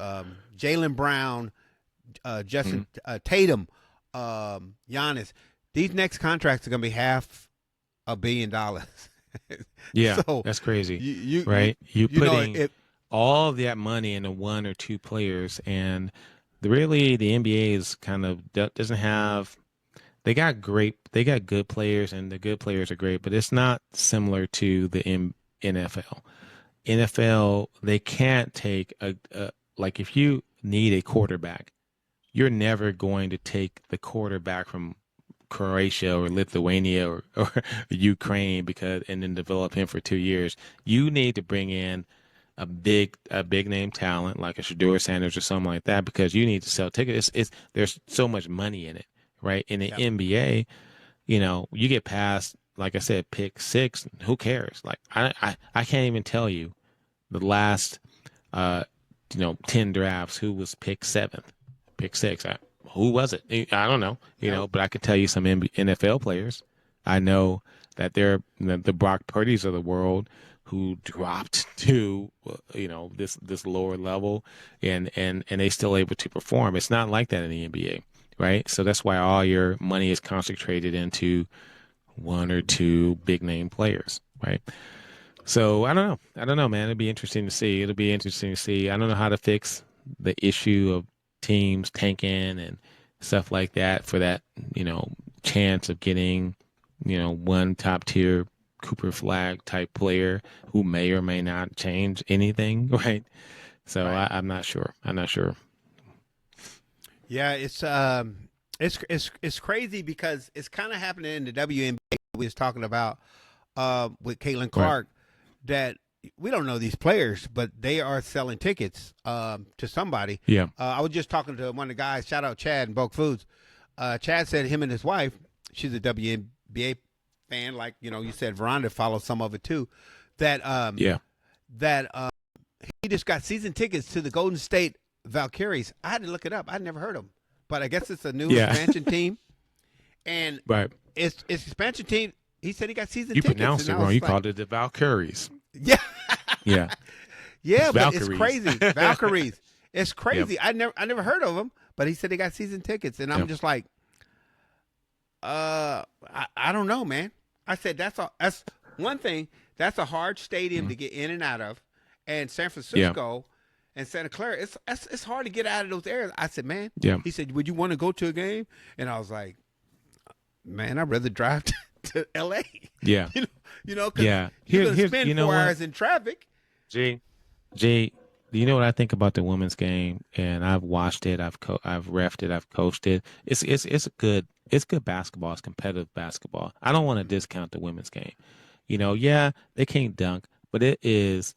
Jaylen Brown, Justin Tatum, Giannis. These next contracts are going to be $500 million. Yeah, so that's crazy, right? You're putting all of that money into one or two players, and really the NBA is kind of doesn't have. They got good players, and the good players are great, but it's not similar to the NFL. NFL, they can't take like if you need a quarterback, you're never going to take the quarterback from Croatia or Lithuania or Ukraine and then develop him for 2 years. You need to bring in a big name talent like a Shador Sanders or something like that, because you need to sell tickets. There's so much money in it, right? In the NBA, you get past, like I said, pick 6. Who cares? Like I can't even tell you the last 10 drafts who was pick 7th, pick 6. Who was it? I don't know, but I can tell you some NFL players. I know that they're the Brock Purdy's of the world who dropped to, this lower level and they still able to perform. It's not like that in the NBA, right? So that's why all your money is concentrated into one or two big name players, right? So I don't know, man. It'll be interesting to see. I don't know how to fix the issue of teams tanking and stuff like that for that, chance of getting, one top tier Cooper Flag type player who may or may not change anything, right? So right. I'm not sure. Yeah, it's crazy because it's kind of happening in the WNBA. We was talking about with Caitlin Clark, that we don't know these players, but they are selling tickets to somebody. Yeah. I was just talking to one of the guys, shout out Chad in Bulk Foods. Chad said him and his wife, she's a WNBA fan, like, you said Veranda follows some of it too, that he just got season tickets to the Golden State Valkyries. I had to look it up. I'd never heard of them, but I guess it's a new expansion team. And it's expansion team. He said he got season tickets. You pronounced it wrong. You called it the Valkyries. Yeah. Yeah. Yeah, but it's crazy. Valkyries. It's crazy. Yep. I never heard of them, but he said he got season tickets, and I'm just like, I don't know, man. I said that's one thing. That's a hard stadium to get in and out of, and San Francisco and Santa Clara, it's hard to get out of those areas. I said, man. Yeah. He said, would you want to go to a game? And I was like, man, I'd rather drive to L.A. Yeah. You know, because you're going to spend 4 hours in traffic. Jay, do you know what I think about the women's game? And I've watched it. I've reffed it. I've coached it. It's good basketball. It's competitive basketball. I don't want to discount the women's game. You know, they can't dunk, but it's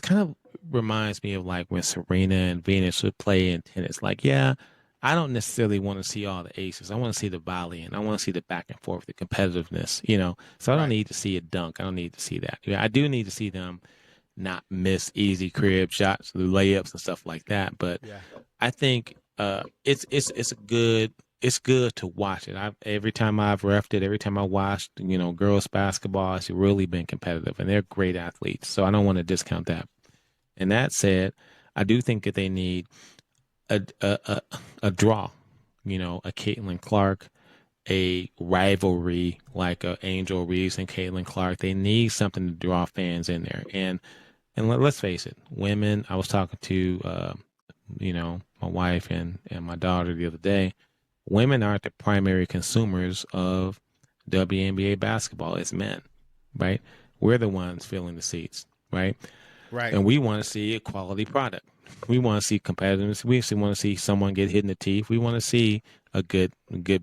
kind of reminds me of like when Serena and Venus would play in tennis. Like, I don't necessarily want to see all the aces. I want to see the volley, and I want to see the back and forth, the competitiveness, you know. So I don't need to see a dunk. I don't need to see that. I do need to see them not miss easy crib shots, the layups and stuff like that. But I think it's good to watch it. Every time I've reffed it, every time I watched, you know, girls basketball, it's really been competitive, and they're great athletes. So I don't want to discount that. And that said, I do think that they need a draw, you know, a Caitlin Clark, a rivalry like a Angel Reeves and Caitlin Clark. They need something to draw fans in there. And let's face it, women. I was talking to you know, my wife and my daughter the other day. Women aren't the primary consumers of WNBA basketball. It's men, right? We're the ones filling the seats, right? Right. And we want to see a quality product. We want to see competitiveness. We actually want to see someone get hit in the teeth. We want to see a good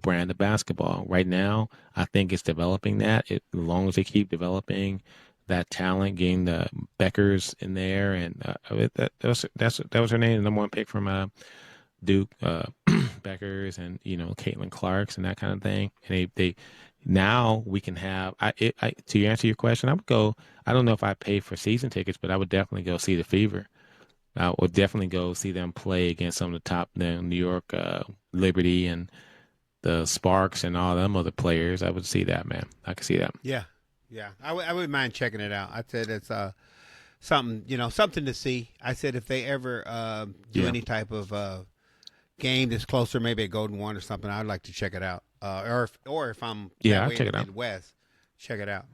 brand of basketball. Right now, I think it's developing that. As long as they keep developing that talent, getting the Beckers in there, and that was her name, the number one pick from Duke, Beckers, and you know, Caitlin Clarks and that kind of thing. And they now we can have. To answer your question, I would go. I don't know if I pay for season tickets, but I would definitely go see the Fever. I would definitely go see them play against some of the top, the New York Liberty and the Sparks and all them other players. I would see that, man. I could see that. Yeah. I wouldn't mind checking it out. I said it's something, you know, something to see. I said if they ever do any type of game that's closer, maybe a Golden One or something, I'd like to check it out. Or if I'm I'll check it out. Midwest, check it out.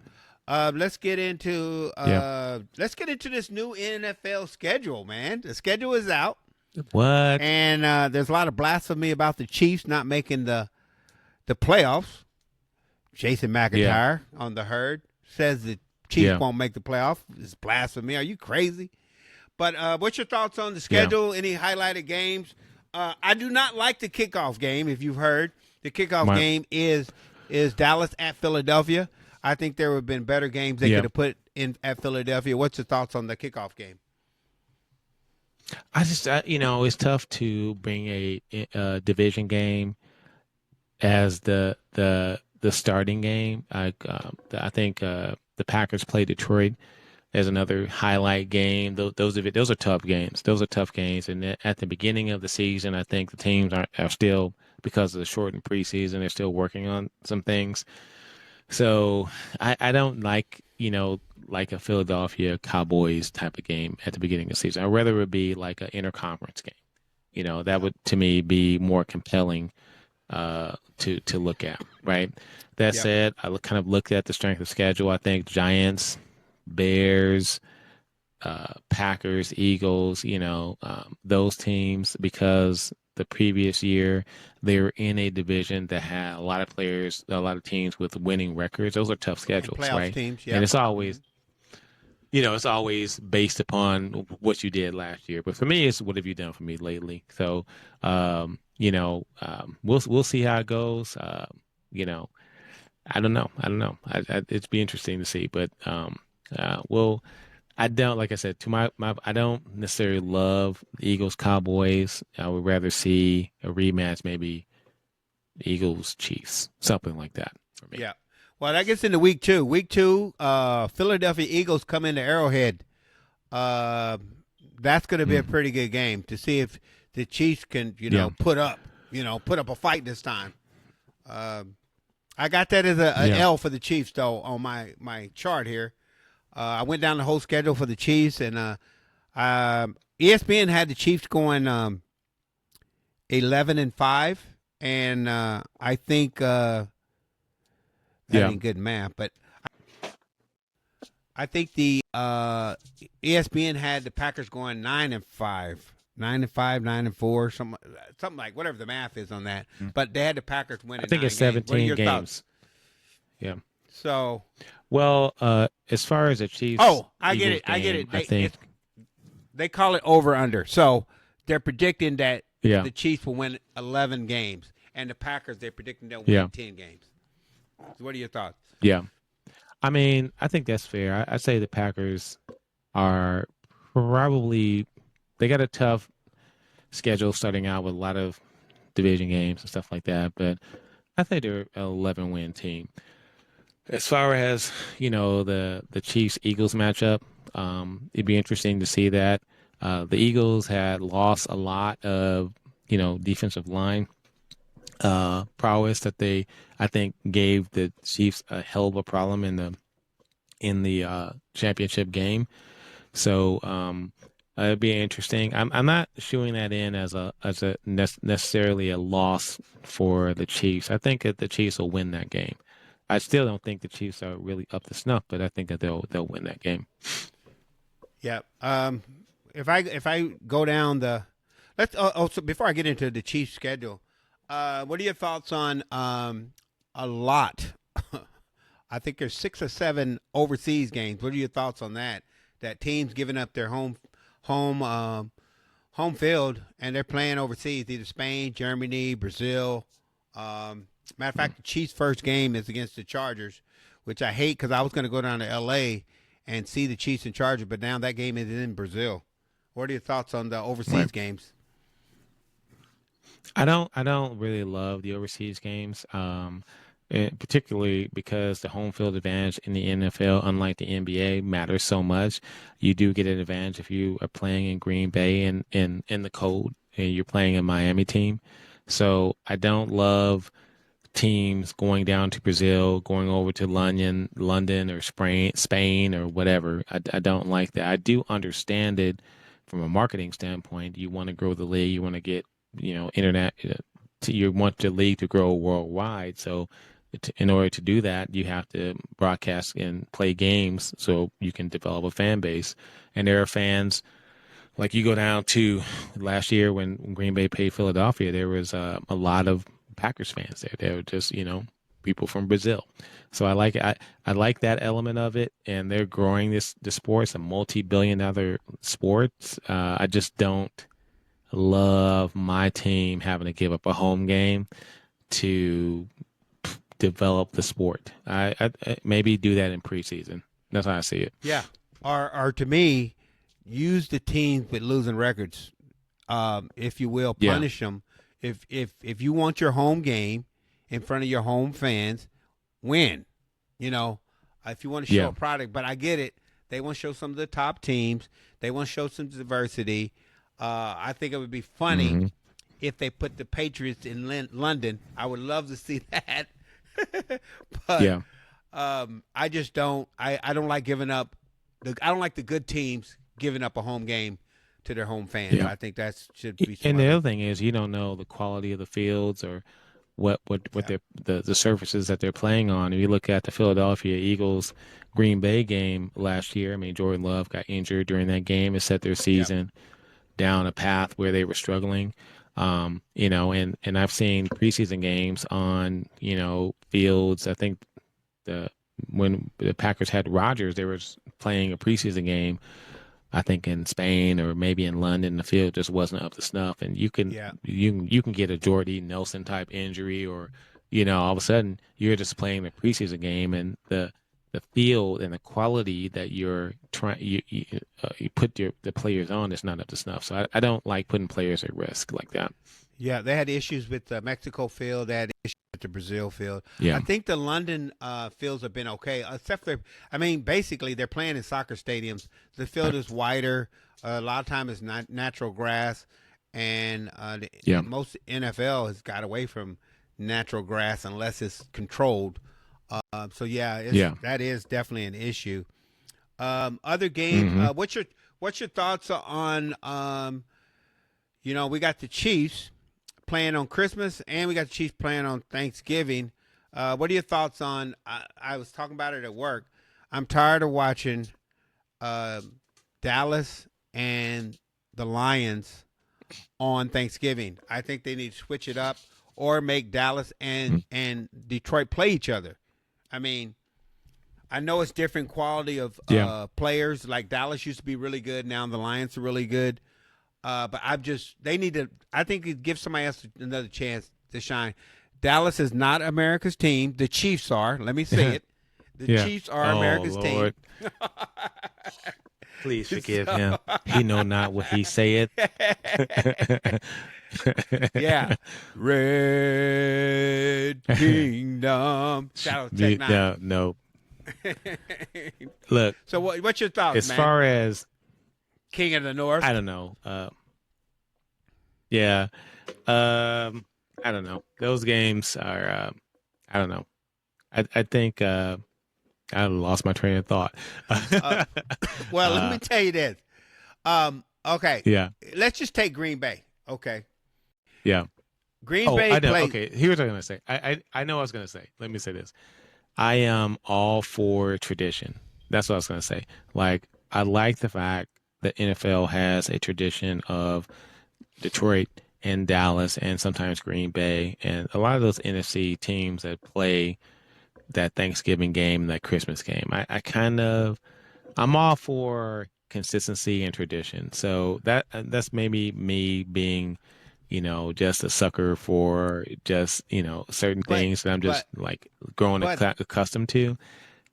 Let's get into this new NFL schedule, man. The schedule is out. What? And there's a lot of blasphemy about the Chiefs not making the playoffs. Jason McIntyre on the Herd says the Chiefs won't make the playoffs. It's blasphemy. Are you crazy? But what's your thoughts on the schedule? Any highlighted games? I do not like the kickoff game. If you've heard, the kickoff game is Dallas at Philadelphia. I think there would have been better games they could have put in at Philadelphia. What's your thoughts on the kickoff game? I just, you know, it's tough to bring a division game as the starting game. I think the Packers play Detroit as another highlight game. Those are tough games. Those are tough games. And at the beginning of the season, I think the teams are still, because of the shortened preseason, they're still working on some things. So I don't like, you know, like a Philadelphia Cowboys type of game at the beginning of the season. I'd rather it be like an interconference game. You know, that would, to me, be more compelling to look at, right? That said, I kind of looked at the strength of schedule. I think Giants, Bears, Packers, Eagles, you know, those teams, because the previous year they were in a division that had a lot of players, a lot of teams with winning records. Those are tough schedules, right? Teams, and it's always, you know, it's always based upon what you did last year. But for me, it's what have you done for me lately? So, you know, we'll see how it goes. You know, I don't know. It's be interesting to see, but I don't, like I said, I don't necessarily love the Eagles Cowboys. I would rather see a rematch, maybe Eagles Chiefs, something like that for me. Yeah. Well, that gets into week two. Philadelphia Eagles come into Arrowhead. that's going to be a pretty good game to see if the Chiefs can, put up a fight this time. I got that as an L for the Chiefs, though, on my chart here. I went down the whole schedule for the Chiefs, and ESPN had the Chiefs going 11-5, and I think that ain't good math, but I think the ESPN had the Packers going 9-5, 9-4, something like whatever the math is on that. But they had the Packers winning. I think it's 17 games. Thoughts? Yeah. So, well, as far as the Chiefs, I get it. They call it over under. So they're predicting that the Chiefs will win 11 games, and the Packers they're predicting they'll win 10 games. So what are your thoughts? Yeah. I mean, I think that's fair. I say the Packers are probably they got a tough schedule starting out with a lot of division games and stuff like that, but I think they're an 11-win team. As far as, the Chiefs-Eagles matchup, it'd be interesting to see that. The Eagles had lost a lot of, defensive line prowess that they, I think, gave the Chiefs a hell of a problem in the championship game. So it'd be interesting. I'm not showing that in as a necessarily a loss for the Chiefs. I think that the Chiefs will win that game. I still don't think the Chiefs are really up to snuff, but I think that they'll win that game. Yeah. If I go down so before I get into the Chiefs schedule, what are your thoughts on a lot? I think there's 6 or 7 overseas games. What are your thoughts on that? That teams giving up their home field and they're playing overseas, either Spain, Germany, Brazil. Matter of fact, the Chiefs' first game is against the Chargers, which I hate because I was going to go down to L.A. and see the Chiefs and Chargers, but now that game is in Brazil. What are your thoughts on the overseas games? I don't really love the overseas games, particularly because the home field advantage in the NFL, unlike the NBA, matters so much. You do get an advantage if you are playing in Green Bay and in the cold, and you're playing a Miami team. So I don't love teams going down to Brazil, going over to London or Spain or whatever. I don't like that. I do understand it from a marketing standpoint. You want to grow the league. You want to get, internet. You want the league to grow worldwide. So in order to do that, you have to broadcast and play games so you can develop a fan base. And there are fans, like you go down to last year when Green Bay played Philadelphia, there was a lot of Packers fans there. They were just, people from Brazil. So I like it. I like that element of it, and they're growing the sport. It's a multi-billion-dollar sport. I just don't love my team having to give up a home game to develop the sport. I maybe do that in preseason. That's how I see it. Yeah. Or to me, use the teams with losing records, if you will, punish them. If you want your home game in front of your home fans, win. If you want to show a product, but I get it. They want to show some of the top teams. They want to show some diversity. I think it would be funny if they put the Patriots in London. I would love to see that. But I just don't. I don't like giving up. I don't like the good teams giving up a home game to their home fans. Yeah. I think that should be smart. And the other thing is, you don't know the quality of the fields or what the surfaces that they're playing on. If you look at the Philadelphia Eagles Green Bay game last year, I mean, Jordan Love got injured during that game. It set their season down a path where they were struggling. And I've seen preseason games on, fields. I think when the Packers had Rodgers, they were playing a preseason game, I think in Spain or maybe in London. The field just wasn't up to snuff, and you can get a Jordy Nelson type injury, or all of a sudden you're just playing the preseason game, and the field and the quality that you're trying you put the players on is not up to snuff. So I don't like putting players at risk like that. Yeah, they had issues with the Mexico field. They had issues the Brazil field. Yeah. I think the London fields have been okay, except for, I mean, basically they're playing in soccer stadiums. The field is wider. A lot of time it's not natural grass, and most NFL has got away from natural grass unless it's controlled. That is definitely an issue. Other games. What's your thoughts on? We got the Chiefs playing on Christmas, and we got the Chiefs playing on Thanksgiving. What are your thoughts on? I was talking about it at work. I'm tired of watching Dallas and the Lions on Thanksgiving. I think they need to switch it up or make Dallas and Detroit play each other. I mean, I know it's different quality of players. Like Dallas used to be really good. Now the Lions are really good. But they need to, I think, give somebody else another chance to shine. Dallas is not America's team. The Chiefs are. Let me say it. The Chiefs are America's team. Please forgive him. He know not what he said. Yeah. Red Kingdom. Shout out to Tech Nine. No. Look. So what's your thoughts, as man? Far as King of the North? I don't know. I don't know. Those games are, I don't know. I think I lost my train of thought. Let me tell you this. Okay. Yeah. Let's just take Green Bay. Okay. Yeah. Green Bay. I know. Okay. Here's what I'm going to say. I know what I was going to say. Let me say this. I am all for tradition. That's what I was going to say. Like, I like the fact that NFL has a tradition of Detroit and Dallas and sometimes Green Bay and a lot of those NFC teams that play that Thanksgiving game, that Christmas game. I'm all for consistency and tradition. So that's maybe me being, just a sucker for just, certain things that I'm just like growing accustomed to.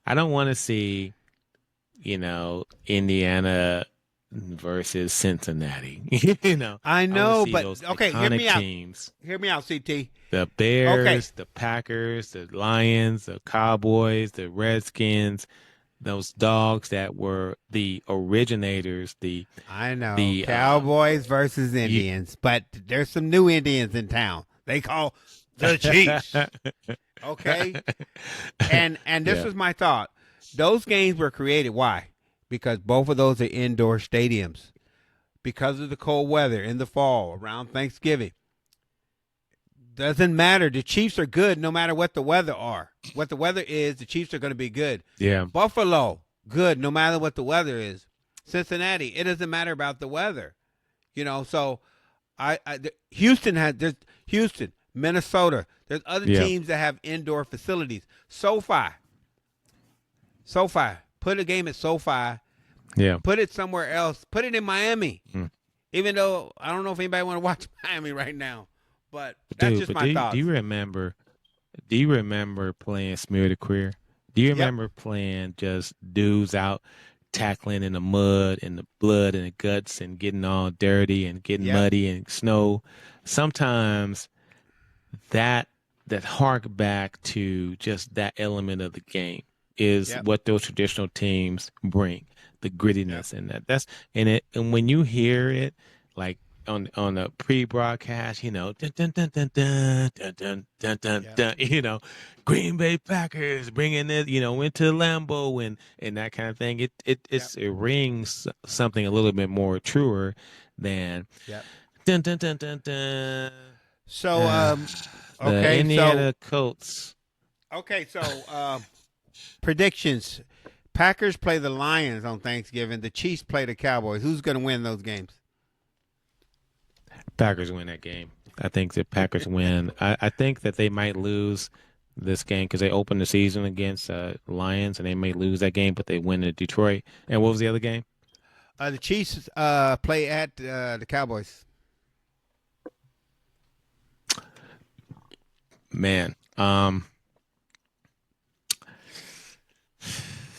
I don't want to see, Indiana versus Cincinnati. I know, but okay, hear me out. Teams. Hear me out, CT. The Bears, the Packers, the Lions, the Cowboys, the Redskins, those dogs that were the originators. I know. The Cowboys versus Indians, but there's some new Indians in town. They call the Chiefs. Okay, and this was my thought. Those games were created. Why? Because both of those are indoor stadiums. Because of the cold weather in the fall around Thanksgiving. Doesn't matter. The Chiefs are good no matter what the weather are. What the weather is, the Chiefs are going to be good. Yeah. Buffalo, good no matter what the weather is. Cincinnati, it doesn't matter about the weather. So Houston, Minnesota. There's other teams that have indoor facilities. SoFi. Put a game at SoFi. Yeah. Put it somewhere else. Put it in Miami. Even though I don't know if anybody want to watch Miami right now. But that's just my thoughts. Do you remember playing Smear the Queer? Do you remember playing just dudes out tackling in the mud and the blood and the guts and getting all dirty and getting muddy and snow? Sometimes that hark back to just that element of the game is what those traditional teams bring, the grittiness and and when you hear it like on a pre-broadcast, dun, dun, dun, dun, dun, dun, dun, dun, dun, dun, Green Bay Packers bringing it, went to Lambeau and that kind of thing. It rings something a little bit more truer than dun, dun, dun, dun, dun. So the Indiana Colts. Okay, so predictions. Packers play the Lions on Thanksgiving. The Chiefs play the Cowboys. Who's going to win those games? Packers win that game. I think the Packers win. I think that they might lose this game because they opened the season against Lions, and they may lose that game, but they win at Detroit. And what was the other game? The Chiefs play at the Cowboys. Man,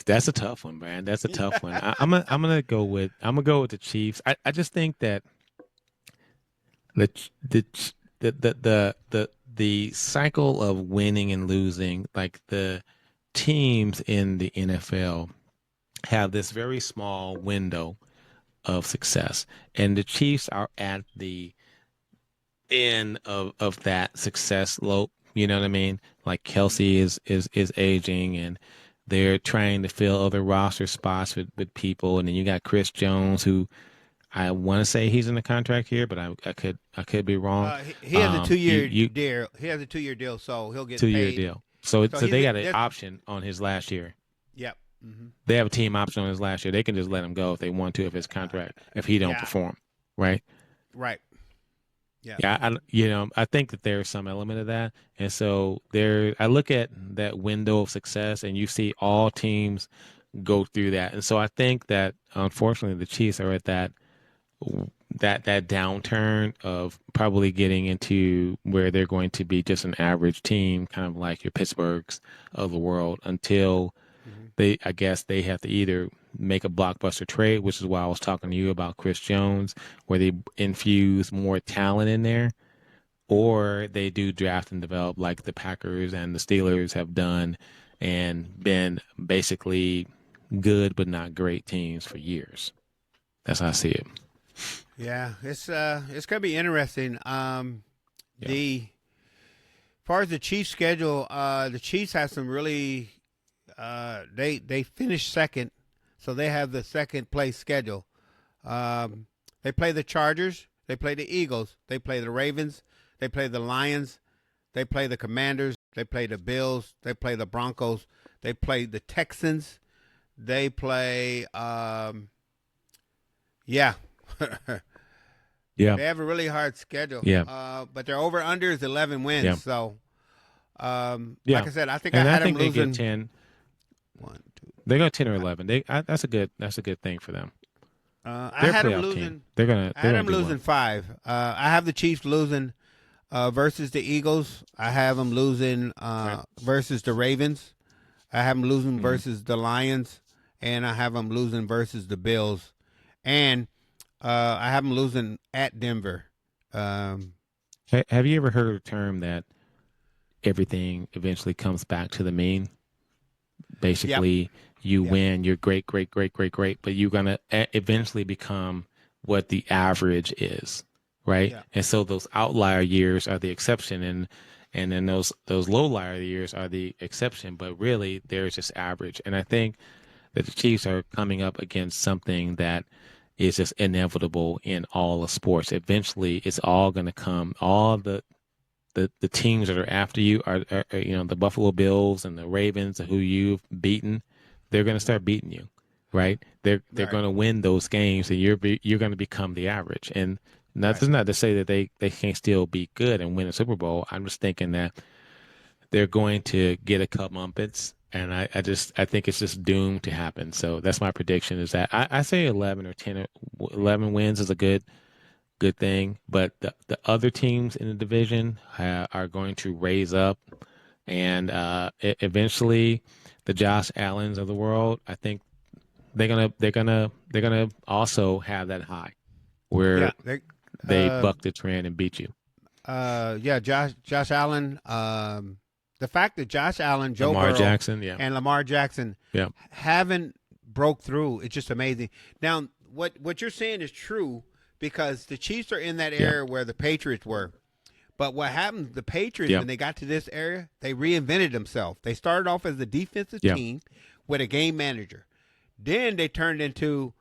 that's a tough one, man. That's a tough one. I'm gonna go with the Chiefs. I just think that the the cycle of winning and losing, like the teams in the NFL have this very small window of success, and the Chiefs are at the end of that success slope. You know what I mean? Like Kelsey is aging, and they're trying to fill other roster spots with people, and then you got Chris Jones, who I want to say he's in the contract here, but I could be wrong. He has a 2-year deal. He has a 2-year deal, so he'll get 2-year paid. deal. So they got an option on his last year. Yep. Mm-hmm. They have a team option on his last year. They can just let him go if they want to, if his contract, if he don't perform, right? Right. Yeah. Yeah. I think that there's some element of that, and so I look at that window of success, and you see all teams go through that, and so I think that unfortunately the Chiefs are at that downturn of probably getting into where they're going to be just an average team, kind of like your Pittsburghs of the world, until I guess they have to either make a blockbuster trade, which is why I was talking to you about Chris Jones, where they infuse more talent in there, or they do draft and develop like the Packers and the Steelers have done and been basically good but not great teams for years. That's how I see it. Yeah, it's gonna be interesting. As far as the Chiefs' schedule, the Chiefs have some really. They finished second, so they have the second place schedule. They play the Chargers, they play the Eagles, they play the Ravens, they play the Lions, they play the Commanders, they play the Bills, they play the Broncos, they play the Texans, they play Yeah. Yeah. They have a really hard schedule. Yeah. But their over-under is 11 wins. Yeah. So, like I said, I think and I had I think them losing. they get 10. 1, 2. They go 10 or 11. That's a good thing for them. I had them losing. Team. They're gonna. I had them losing 5. I have the Chiefs losing versus the Eagles. I have them losing versus the Ravens. I have them losing versus the Lions, and I have them losing versus the Bills, and I have them losing at Denver. Have you ever heard of the term that everything eventually comes back to the mean? Basically, you win, you're great, but you're going to eventually become what the average is, right? Yeah. And so those outlier years are the exception, and then those low-lier years are the exception, but really they're just average. And I think that the Chiefs are coming up against something that is just inevitable in all of sports. Eventually, it's all going to come. All the teams that are after you are the Buffalo Bills and the Ravens, who you've beaten. They're going to start beating you, right? They're going to win those games, and you're going to become the average. And that's not to say that they can't still be good and win a Super Bowl. I'm just thinking that they're going to get a comeuppance. And I think it's just doomed to happen. So that's my prediction, is that I say 11 or 10 or 11 wins is a good thing. But the other teams in the division are going to raise up, and eventually the Josh Allens of the world, I think they're gonna also have that high where they buck the trend and beat you. Josh Allen. The fact that Josh Allen, Joe Lamar Burrow, Jackson, and Lamar Jackson haven't broke through, it's just amazing. Now, what you're saying is true, because the Chiefs are in that area where the Patriots were. But what happened, the Patriots, when they got to this area, they reinvented themselves. They started off as a defensive team with a game manager. Then they turned into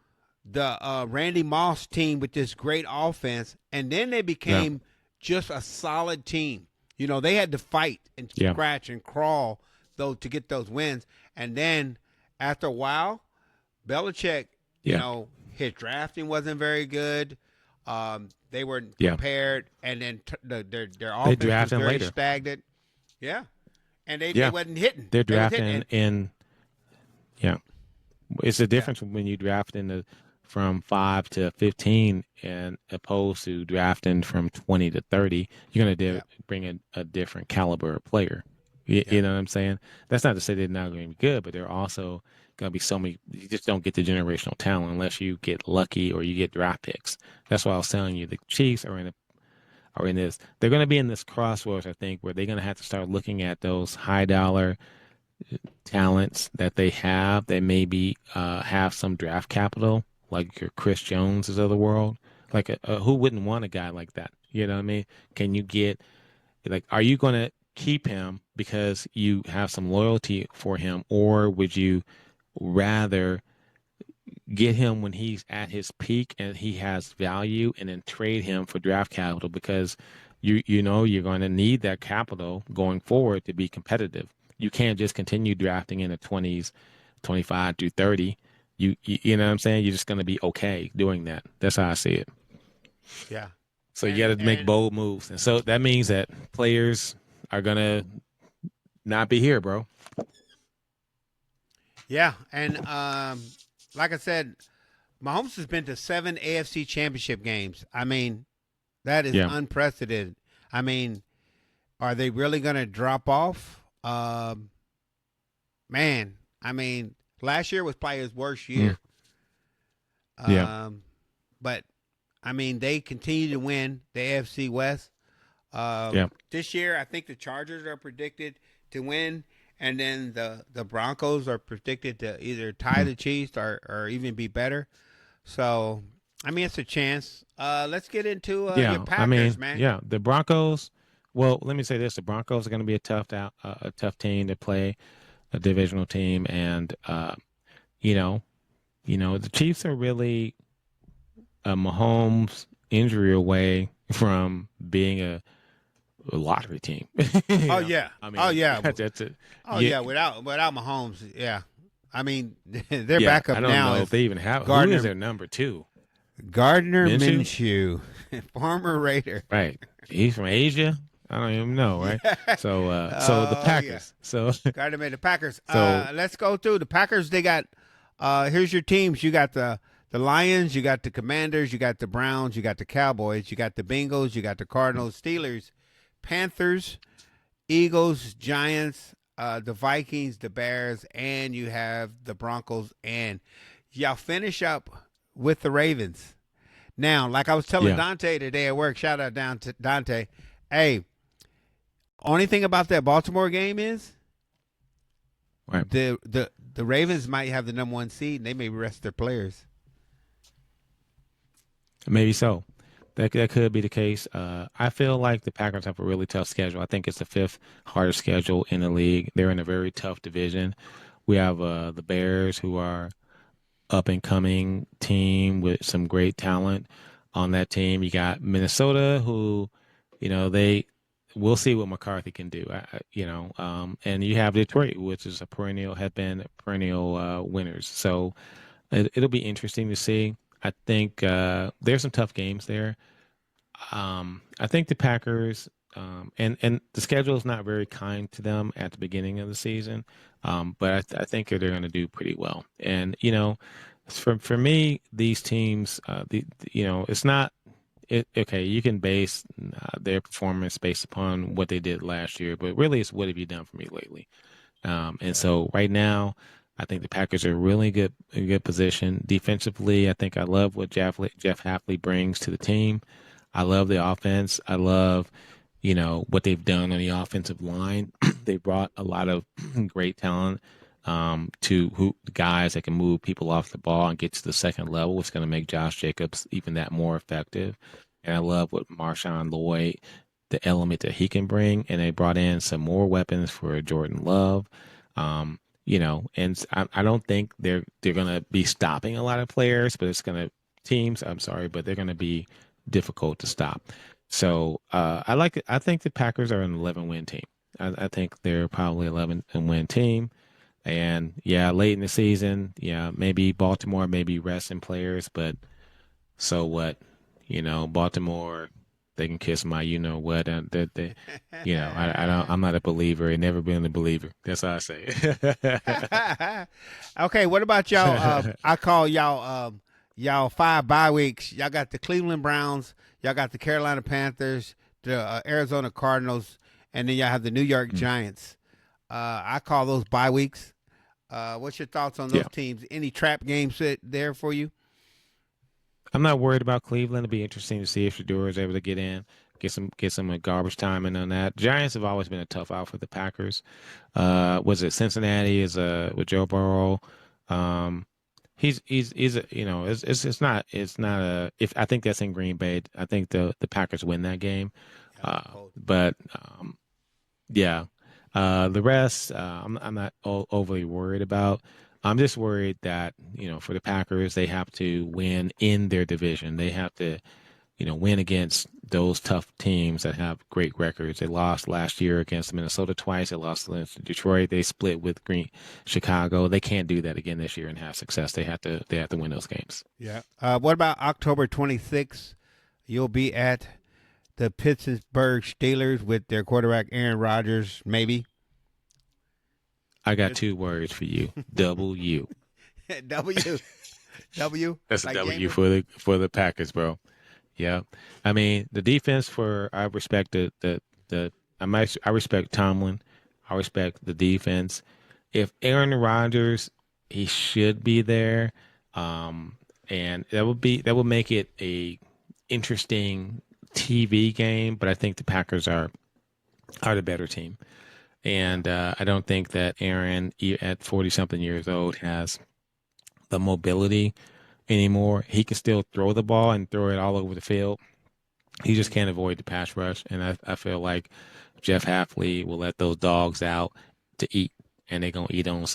the Randy Moss team with this great offense, and then they became just a solid team. You know, they had to fight and scratch and crawl to get those wins. And then after a while, Belichick, his drafting wasn't very good. They weren't prepared, and then their offense was very stagnant. Yeah, and they wasn't hitting. They're drafting it's a difference when you draft from 5 to 15, and opposed to drafting from 20 to 30. You're going to bring a different caliber of player. You know what I'm saying? That's not to say they're not going to be good, but they're also going to be so many. You just don't get the generational talent unless you get lucky or you get draft picks. That's why I was telling you the Chiefs are in are in this. They're going to be in this crossroads, I think, where they're going to have to start looking at those high dollar talents that they have that maybe have some draft capital, like your Chris Joneses of the world. Like, who wouldn't want a guy like that? You know what I mean? Can you get, like, are you going to keep him because you have some loyalty for him, or would you rather get him when he's at his peak and he has value, and then trade him for draft capital, because you know you're going to need that capital going forward to be competitive. You can't just continue drafting in the 20s, 25 through 30. You know what I'm saying? You're just going to be okay doing that. That's how I see it. Yeah. So you got to make bold moves. And so that means that players are going to not be here, bro. Yeah. And like I said, Mahomes has been to 7 AFC championship games. I mean, that is unprecedented. I mean, are they really going to drop off? Man, I mean, last year was probably his worst year. But, I mean, they continue to win the AFC West. This year, I think the Chargers are predicted to win, and then the Broncos are predicted to either tie the Chiefs or even be better. So, I mean, it's a chance. Let's get into your Packers, man. Yeah, the Broncos. Well, let me say this: the Broncos are going to be a tough team to play, a divisional team, and the Chiefs are really a Mahomes injury away from being a lottery team. Oh yeah, I mean, that's it. Oh yeah, without Mahomes, yeah. I mean, their backup I don't now know is if they even have. Gardner, who is their number 2? Gardner Minshew, former Raider. Right, he's from Asia. I don't even know, right? So the Packers. So Gardner made the Packers. So let's go through the Packers. They got. Here's your teams. You got the Lions. You got the Commanders. You got the Browns. You got the Cowboys. You got the Bengals. You got the Cardinals, Steelers, Panthers, Eagles, Giants, the Vikings, the Bears, and you have the Broncos. And y'all finish up with the Ravens. Now, like I was telling Dante today at work, shout out down to Dante. Hey, only thing about that Baltimore game is the Ravens might have the number 1 seed, and they may rest their players. Maybe so. That could be the case. I feel like the Packers have a really tough schedule. I think it's the 5th hardest schedule in the league. They're in a very tough division. We have the Bears, who are up-and-coming team with some great talent on that team. You got Minnesota, who, we'll see what McCarthy can do. And you have Detroit, which is have been perennial winners. So it'll be interesting to see. I think there's some tough games there. I think the Packers, and the schedule is not very kind to them at the beginning of the season, but I think they're going to do pretty well. And for me, these teams, it's not. You can base their performance based upon what they did last year, but really it's what have you done for me lately? And so right now, I think the Packers are really in a good position. Defensively, I think I love what Jeff Hafley brings to the team. I love the offense. I love, what they've done on the offensive line. They brought a lot of great talent to guys that can move people off the ball and get to the second level. It's going to make Josh Jacobs even that more effective. And I love what Marshawn Lloyd, the element that he can bring. And they brought in some more weapons for Jordan Love. And I don't think they're going to be stopping a lot of players, but but they're going to be difficult to stop. So I think the Packers are an 11-win team. I think they're probably 11-win team. And late in the season, maybe Baltimore maybe resting players, but so what? Baltimore, they can kiss my what. I'm not a believer. I've never been a believer. That's how I say it. Okay, what about y'all? I call y'all 5 bye weeks. Y'all got the Cleveland Browns. Y'all got the Carolina Panthers, the Arizona Cardinals, and then y'all have the New York Giants. I call those bye weeks. What's your thoughts on those teams? Any trap games there for you? I'm not worried about Cleveland. It'll be interesting to see if Shador is able to get get some garbage time in on that. Giants have always been a tough out for the Packers. Was it Cincinnati with Joe Burrow? He's it's not if I think that's in Green Bay. I think the Packers win that game. The rest I'm not overly worried about. I'm just worried that, for the Packers, they have to win in their division. They have to, win against those tough teams that have great records. They lost last year against Minnesota twice. They lost against Detroit. They split with Chicago. They can't do that again this year and have success. They have to win those games. Yeah. What about October 26th? You'll be at the Pittsburgh Steelers with their quarterback Aaron Rodgers, maybe. I got 2 words for you. W. W. That's like a W for the Packers, bro. Yeah. I mean, the defense I respect I respect Tomlin. I respect the defense. If Aaron Rodgers, he should be there. And that would make it a interesting TV game, but I think the Packers are the better team. And I don't think that Aaron, at 40-something years old, has the mobility anymore. He can still throw the ball and throw it all over the field. He just can't avoid the pass rush. And I feel like Jeff Hafley will let those dogs out to eat, and they're going to eat on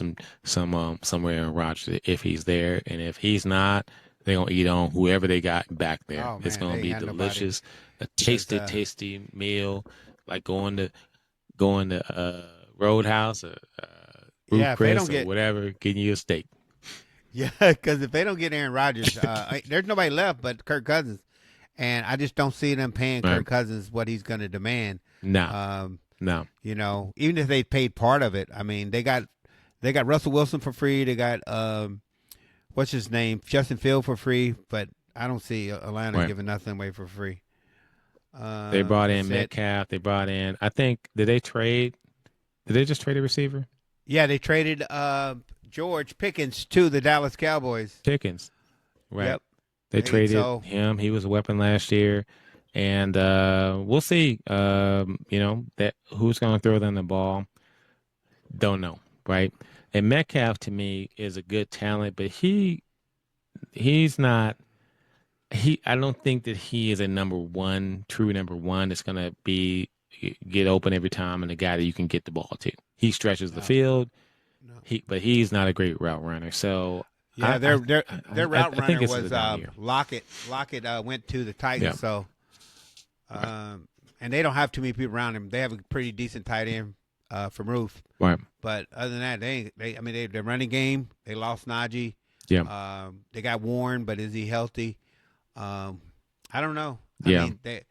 somewhere in Rodgers if he's there. And if he's not, they're going to eat on whoever they got back there. Oh, it's going to be delicious, a tasty meal, like going to Roadhouse or Ruth Chris or whatever, getting you a steak. Yeah, because if they don't get Aaron Rodgers, there's nobody left but Kirk Cousins, and I just don't see them paying Kirk Cousins what he's going to demand. No. Even if they paid part of it, I mean, they got Russell Wilson for free. They got what's his name, Justin Fields for free, but I don't see Atlanta giving nothing away for free. They brought in Metcalf. They brought in, I think, did they just trade a receiver? Yeah, they traded George Pickens to the Dallas Cowboys. Pickens, right. Yep. They traded him. He was a weapon last year. And we'll see, that who's going to throw them the ball. Don't know, right? And Metcalf, to me, is a good talent, but he's not – I don't think that he is a true number one that's going to get open every time and a guy that you can get the ball to. He stretches the field, but he's not a great route runner. So yeah, their route runner was Lockett. Lockett went to the Titans, so and they don't have too many people around him. They have a pretty decent tight end from Ruth, right? But other than that, their running game. They lost Najee. Yeah, they got Warren, but is he healthy? I don't know. I mean, they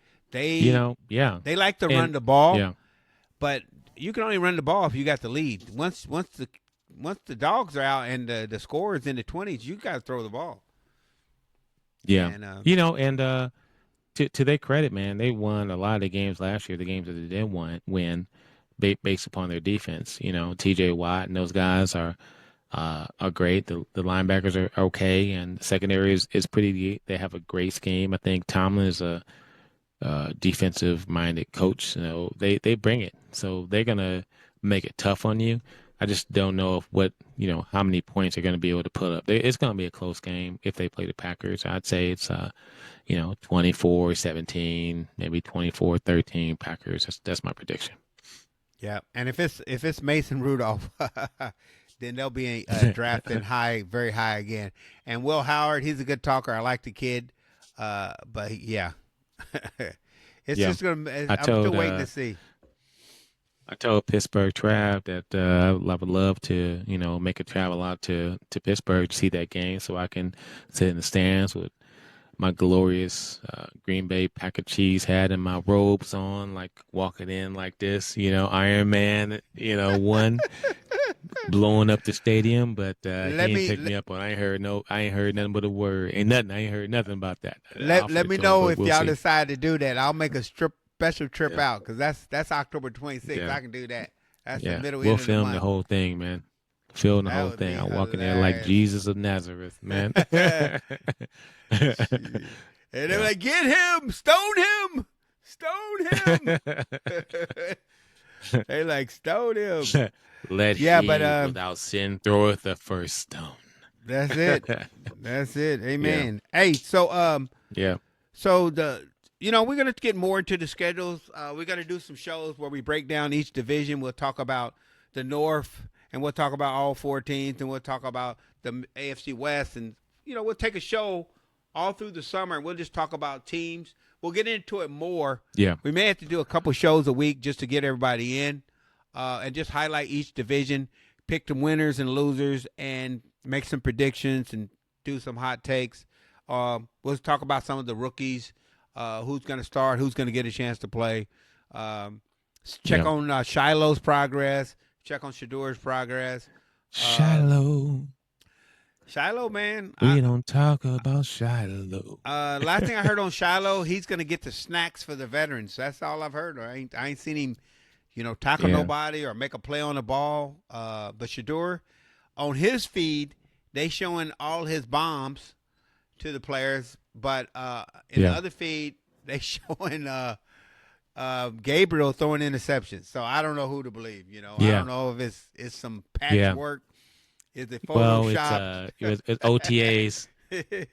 like to run the ball, but you can only run the ball if you got the lead. Once the dogs are out and the score is in the 20s, you got to throw the ball. Yeah, and to their credit, man, they won a lot of the games last year. The games that they didn't win based upon their defense. T.J. Watt and those guys are great. The linebackers are okay, and the secondary is pretty. They have a great scheme. I think Tomlin is a defensive-minded coach. They bring it, so they're gonna make it tough on you. I just don't know how many points they're gonna be able to put up. It's gonna be a close game if they play the Packers. I'd say it's 24-17, maybe 24-13 Packers. That's my prediction. Yeah, and if it's Mason Rudolph. Then they'll be drafting very high again. And Will Howard, he's a good talker. I like the kid. But yeah, just going to – I'm still waiting to see. I told Pittsburgh Trav that I would love to, make a travel out to Pittsburgh to see that game so I can sit in the stands with my glorious Green Bay pack of cheese hat and my robes on, like walking in like this, Iron Man, one blowing up the stadium, but he ain't picked me up on. I ain't heard nothing but a word. I ain't heard nothing about that. Let me know if y'all decide to do that. I'll make a special trip out because that's October 26th. Yeah. I can do that. That's the middle. We'll film the whole thing, man. Film the whole thing. I'll walk in there like Jesus of Nazareth, man. And they're like, get him, stone him, Stone him. They like stone him. Let he without sin throweth the first stone. That's it. That's it. Amen. Yeah. Hey, so So we're gonna get more into the schedules. We're gonna do some shows where we break down each division. We'll talk about the North, and we'll talk about all 4 teams, and we'll talk about the AFC West, and we'll take a show all through the summer, and we'll just talk about teams. We'll get into it more. Yeah. We may have to do a couple shows a week just to get everybody in, and just highlight each division, pick the winners and losers, and make some predictions and do some hot takes. We'll talk about some of the rookies, who's going to start, who's going to get a chance to play. Check on Shiloh's progress. Check on Shador's progress. Shiloh, man. We don't talk about Shiloh. Last thing I heard on Shiloh, he's going to get the snacks for the veterans. That's all I've heard. I ain't seen him, tackle nobody or make a play on the ball. But Shador, on his feed, they showing all his bombs to the players. But in the other feed, they showing Gabriel throwing interceptions. So I don't know who to believe. I don't know if it's some patchwork. Is it Photoshop? It's OTAs.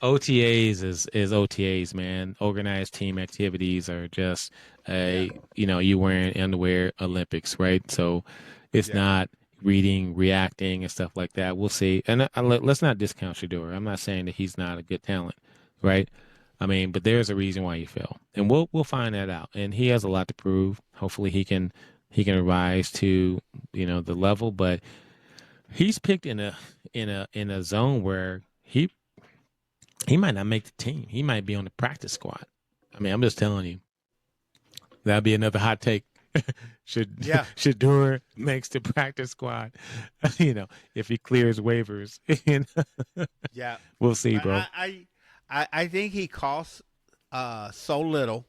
OTAs is OTAs, man. Organized team activities are just you wearing underwear Olympics, right? So it's not reading, reacting, and stuff like that. We'll see. And let's not discount Shador. I'm not saying that he's not a good talent, right? I mean, but there's a reason why he fell, and we'll find that out. And he has a lot to prove. Hopefully, he can rise to the level, but he's picked in a zone where he might not make the team. He might be on the practice squad. I mean, I'm just telling you. That'd be another hot take. Shador makes the practice squad. If he clears waivers. We'll see, bro. I think he costs so little,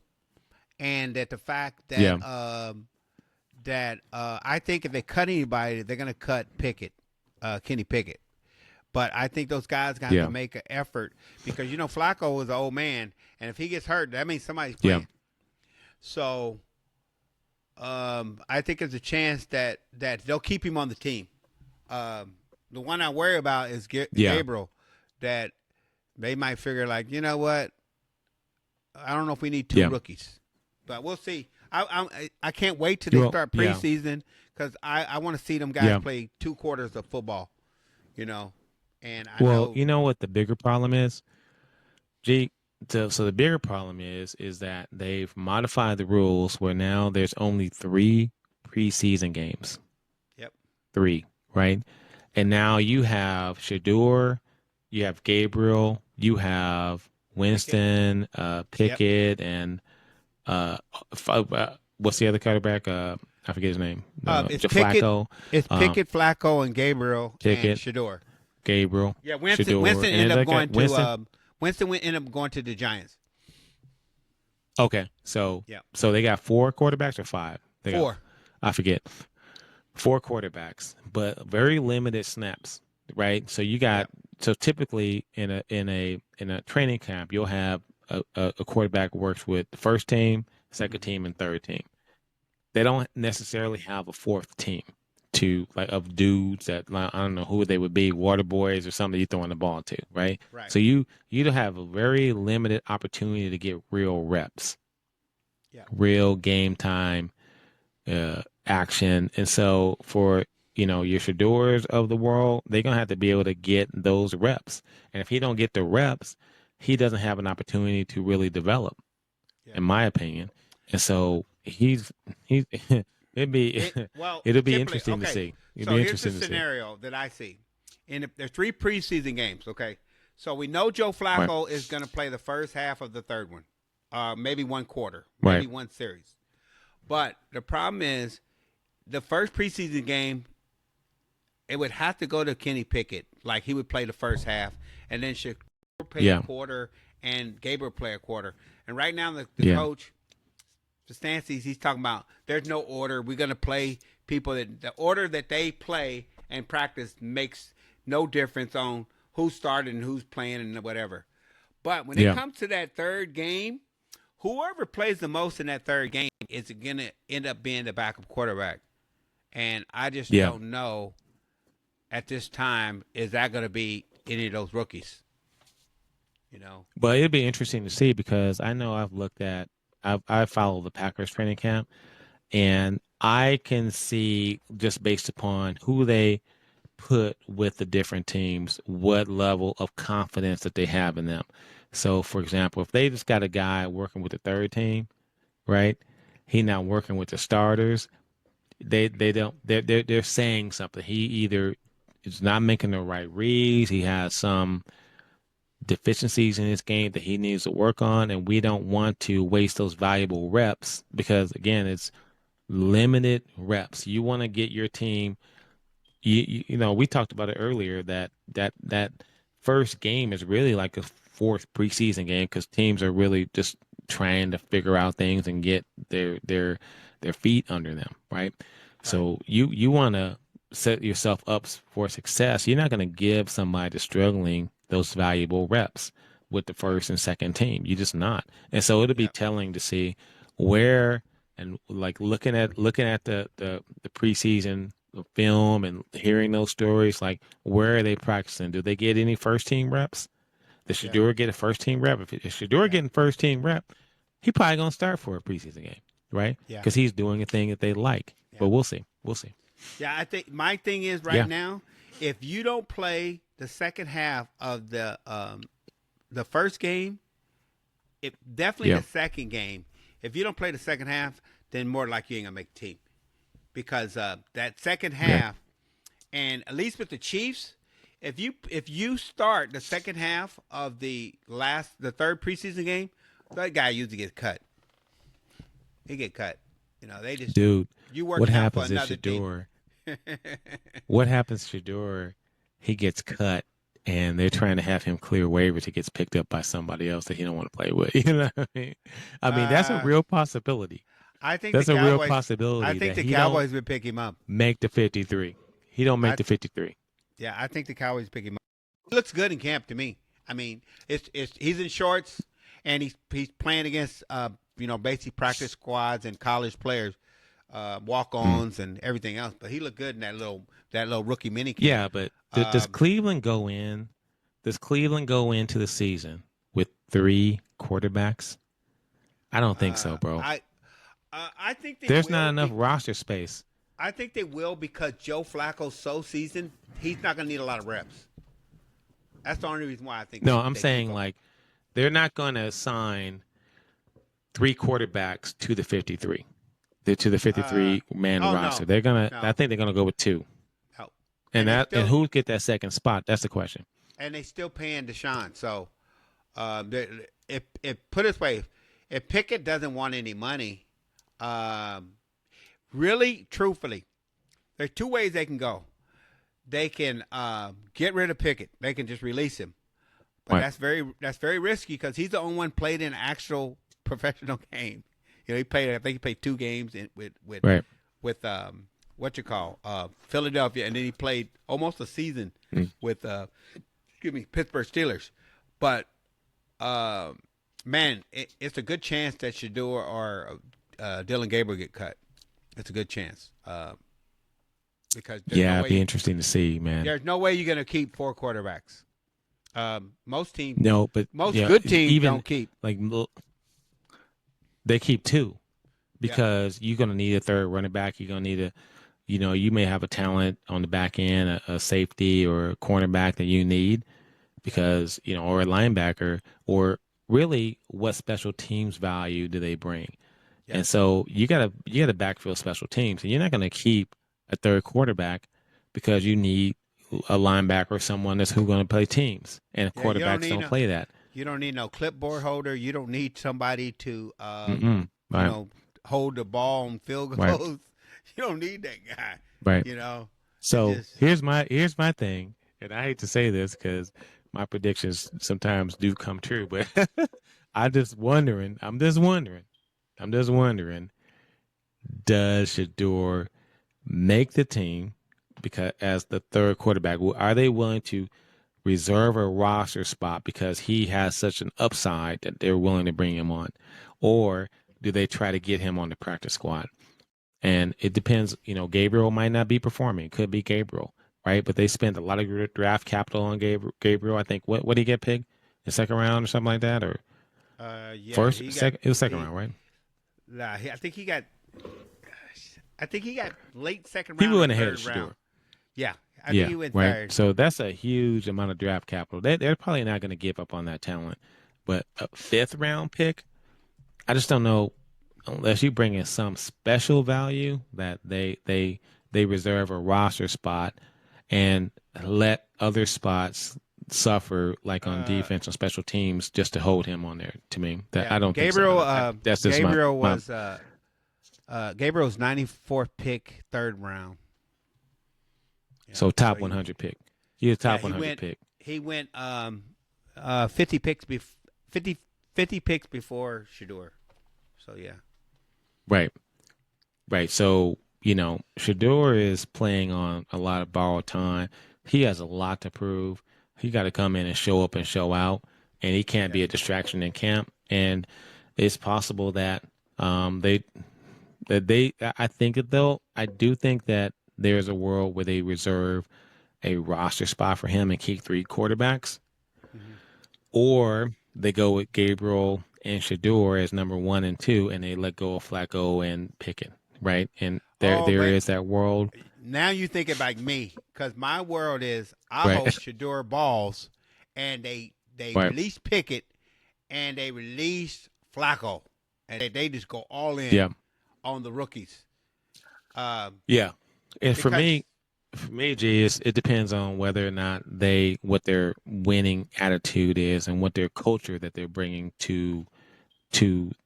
and that the fact that I think if they cut anybody, they're going to cut Kenny Pickett. But I think those guys got to make an effort because Flacco is an old man, and if he gets hurt, that means somebody's playing. Yeah. So I think there's a chance that they'll keep him on the team. The one I worry about is Gabriel, that they might figure like, you know what, I don't know if we need 2 rookies, but we'll see. I can't wait till they start preseason because I want to see them guys play 2 quarters of football, And you know what the bigger problem is, G. So the bigger problem is that they've modified the rules where now there's only 3 preseason games. Yep. 3, right? And now you have Shador, you have Gabriel, you have Winston, Pickett, and what's the other quarterback? I forget his name. It's Flacco. It's Pickett, Flacco, and Gabriel, and Shador. Gabriel. Yeah, Winston ended up going to Winston ended up going to the Giants. Okay, so they got 4 quarterbacks or 5? 4. I forget. 4 quarterbacks, but very limited snaps, right? So you got so typically in a training camp, you'll have a quarterback who works with the first team, second team, and third team. They don't necessarily have a 4th team of dudes that I don't know who they would be, water boys or something you're throwing the ball to, right? Right. So you have a very limited opportunity to get real reps, real game time action, and so for your Shadors of the world, they're gonna have to be able to get those reps, and if he don't get the reps, he doesn't have an opportunity to really develop, in my opinion, and so it'll be interesting to see. Here's the scenario that I see. There's 3 preseason games, okay? So we know Joe Flacco is going to play the first half of the third one, maybe 1 quarter, maybe 1 series. But the problem is the first preseason game, it would have to go to Kenny Pickett. Like he would play the first half, and then Shador play a quarter, and Gabriel play a quarter. And right now the coach, Stancy's, he's talking about there's no order. We're going to play people that the order that they play and practice makes no difference on who's starting and who's playing and whatever. But when it comes to that third game, whoever plays the most in that third game is going to end up being the backup quarterback. And I just don't know at this time, is that going to be any of those rookies? You know? But it'd be interesting to see, because I know I follow the Packers training camp, and I can see, just based upon who they put with the different teams, what level of confidence that they have in them. So, for example, if they just got a guy working with the third team, right? He not working with the starters. They're saying something. He either is not making the right reads. He has some deficiencies in his game that he needs to work on, and we don't want to waste those valuable reps, because again, it's limited reps. You want to get your team. You know, we talked about it earlier, that first game is really like a fourth preseason game, because teams are really just trying to figure out things and get their feet under them, right? So you want to set yourself up for success. You're not going to give somebody that's struggling those valuable reps with the first and second team. You're just not. And so it'll be telling to see where, and like looking at the preseason film and hearing those stories, like where are they practicing? Do they get any first team reps? Does Shador get a first team rep? If Shador getting first team rep, he probably gonna start for a preseason game, right? Because he's doing a thing that they like. But we'll see. Yeah, I think my thing is now, if you don't play the second half of the first game, definitely the second game. If you don't play the second half, then more like you ain't gonna make the team, because that second half, and at least with the Chiefs, if you start the second half of the third preseason game, that guy usually gets cut. He get cut. You know, they just what happens is Shador. What happens to Shador? He gets cut, and they're trying to have him clear waivers. He gets picked up by somebody else that he don't want to play with. You know what I mean? That's a real possibility. I think that's a real possibility. I think the Cowboys would pick him up. Make the 53. He don't make the 53. Yeah, I think the Cowboys pick him up. He looks good in camp to me. I mean, he's in shorts, and he's playing against basically practice squads and college players, walk-ons and everything else. But he looked good in that little rookie minicamp. Yeah, but does Cleveland go in? Does Cleveland go into the season with 3 quarterbacks? I don't think so, bro. I think there's not enough roster space. I think they will, because Joe Flacco's so seasoned, he's not going to need a lot of reps. That's the only reason why I think. No, I'm saying like they're not going to assign 3 quarterbacks to the 53. To the 53 man roster. No, they're gonna. No. I think they're gonna go with 2. No. And who get that second spot? That's the question. And they still paying Deshaun. So, if put it this way, if Pickett doesn't want any money, really, truthfully, there's 2 ways they can go. They can get rid of Pickett. They can just release him, but that's very risky, because he's the only one played in an actual professional game. You know, I think he played 2 games with Philadelphia, and then he played almost a season with Pittsburgh Steelers. But man, it's a good chance that Shador or Dylan Gabriel get cut. It's a good chance. Because it'd be interesting to see, man. There's no way you're going to keep 4 quarterbacks. Most teams, good teams don't keep. Like, they keep 2, because you're going to need a third running back. You're going to need you may have a talent on the back end, a safety or a cornerback that you need, because, or a linebacker, or really what special teams value do they bring? Yeah. And so you got to backfill special teams, and you're not going to keep a third quarterback because you need a linebacker or someone that's going to play teams, and quarterbacks don't play that. You don't need no clipboard holder. You don't need somebody to hold the ball on field goals. Right. You don't need that guy. Right. So here's my thing, and I hate to say this because my predictions sometimes do come true, but I'm just wondering, does Shador make the team because as the third quarterback? Are they willing to reserve a roster spot because he has such an upside that they're willing to bring him on? Or do they try to get him on the practice squad? And it depends. Gabriel might not be performing. It could be Gabriel, right? But they spent a lot of draft capital on Gabriel. I think, what did he get picked? The second round or something like that? Or first? Second? It was second round, right? Nah, I think he got late second round. He went ahead of Shador. Yeah, I think he went right. third. So that's a huge amount of draft capital. They're probably not going to give up on that talent. But a fifth round pick, I just don't know, unless you bring in some special value that they reserve a roster spot and let other spots suffer, like on defense and special teams, just to hold him on there. To me, I don't Gabriel, think so. That's just Gabriel was Gabriel's 94th pick, third round. Yeah, so top 100 pick. He was top 100 pick. He went 50 picks 50 picks before Shador. So yeah. Right. So, Shador is playing on a lot of borrowed time. He has a lot to prove. He got to come in and show up and show out, and he can't be a distraction in camp. And it's possible that I do think that there's a world where they reserve a roster spot for him and keep 3 quarterbacks, or they go with Gabriel and Shador as number 1 and 2, and they let go of Flacco and Pickett, right? And there is that world. Now you thinking like me, because my world is I hope Shador balls, and they release Pickett, and they release Flacco, and they just go all in on the rookies. And for me, G, it depends on whether or not what their winning attitude is and what their culture that they're bringing to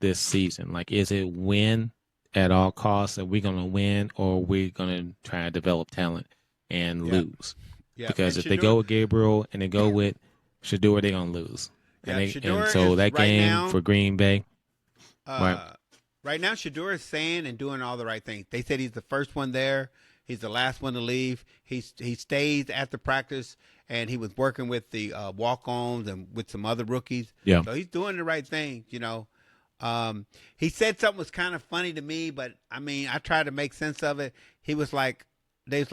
this season. Like, is it win at all costs? Are we going to win, or are we going to try to develop talent and lose? Yeah. Because if they go with Gabriel and they go with Shador, they're going to lose. Yeah, and so that game for Green Bay. Right now, Shador is saying and doing all the right things. They said he's the first one there. He's the last one to leave. He stays after practice, and he was working with the walk-ons and with some other rookies. Yeah. So he's doing the right thing, He said something was kind of funny to me, but, I tried to make sense of it. He was like, they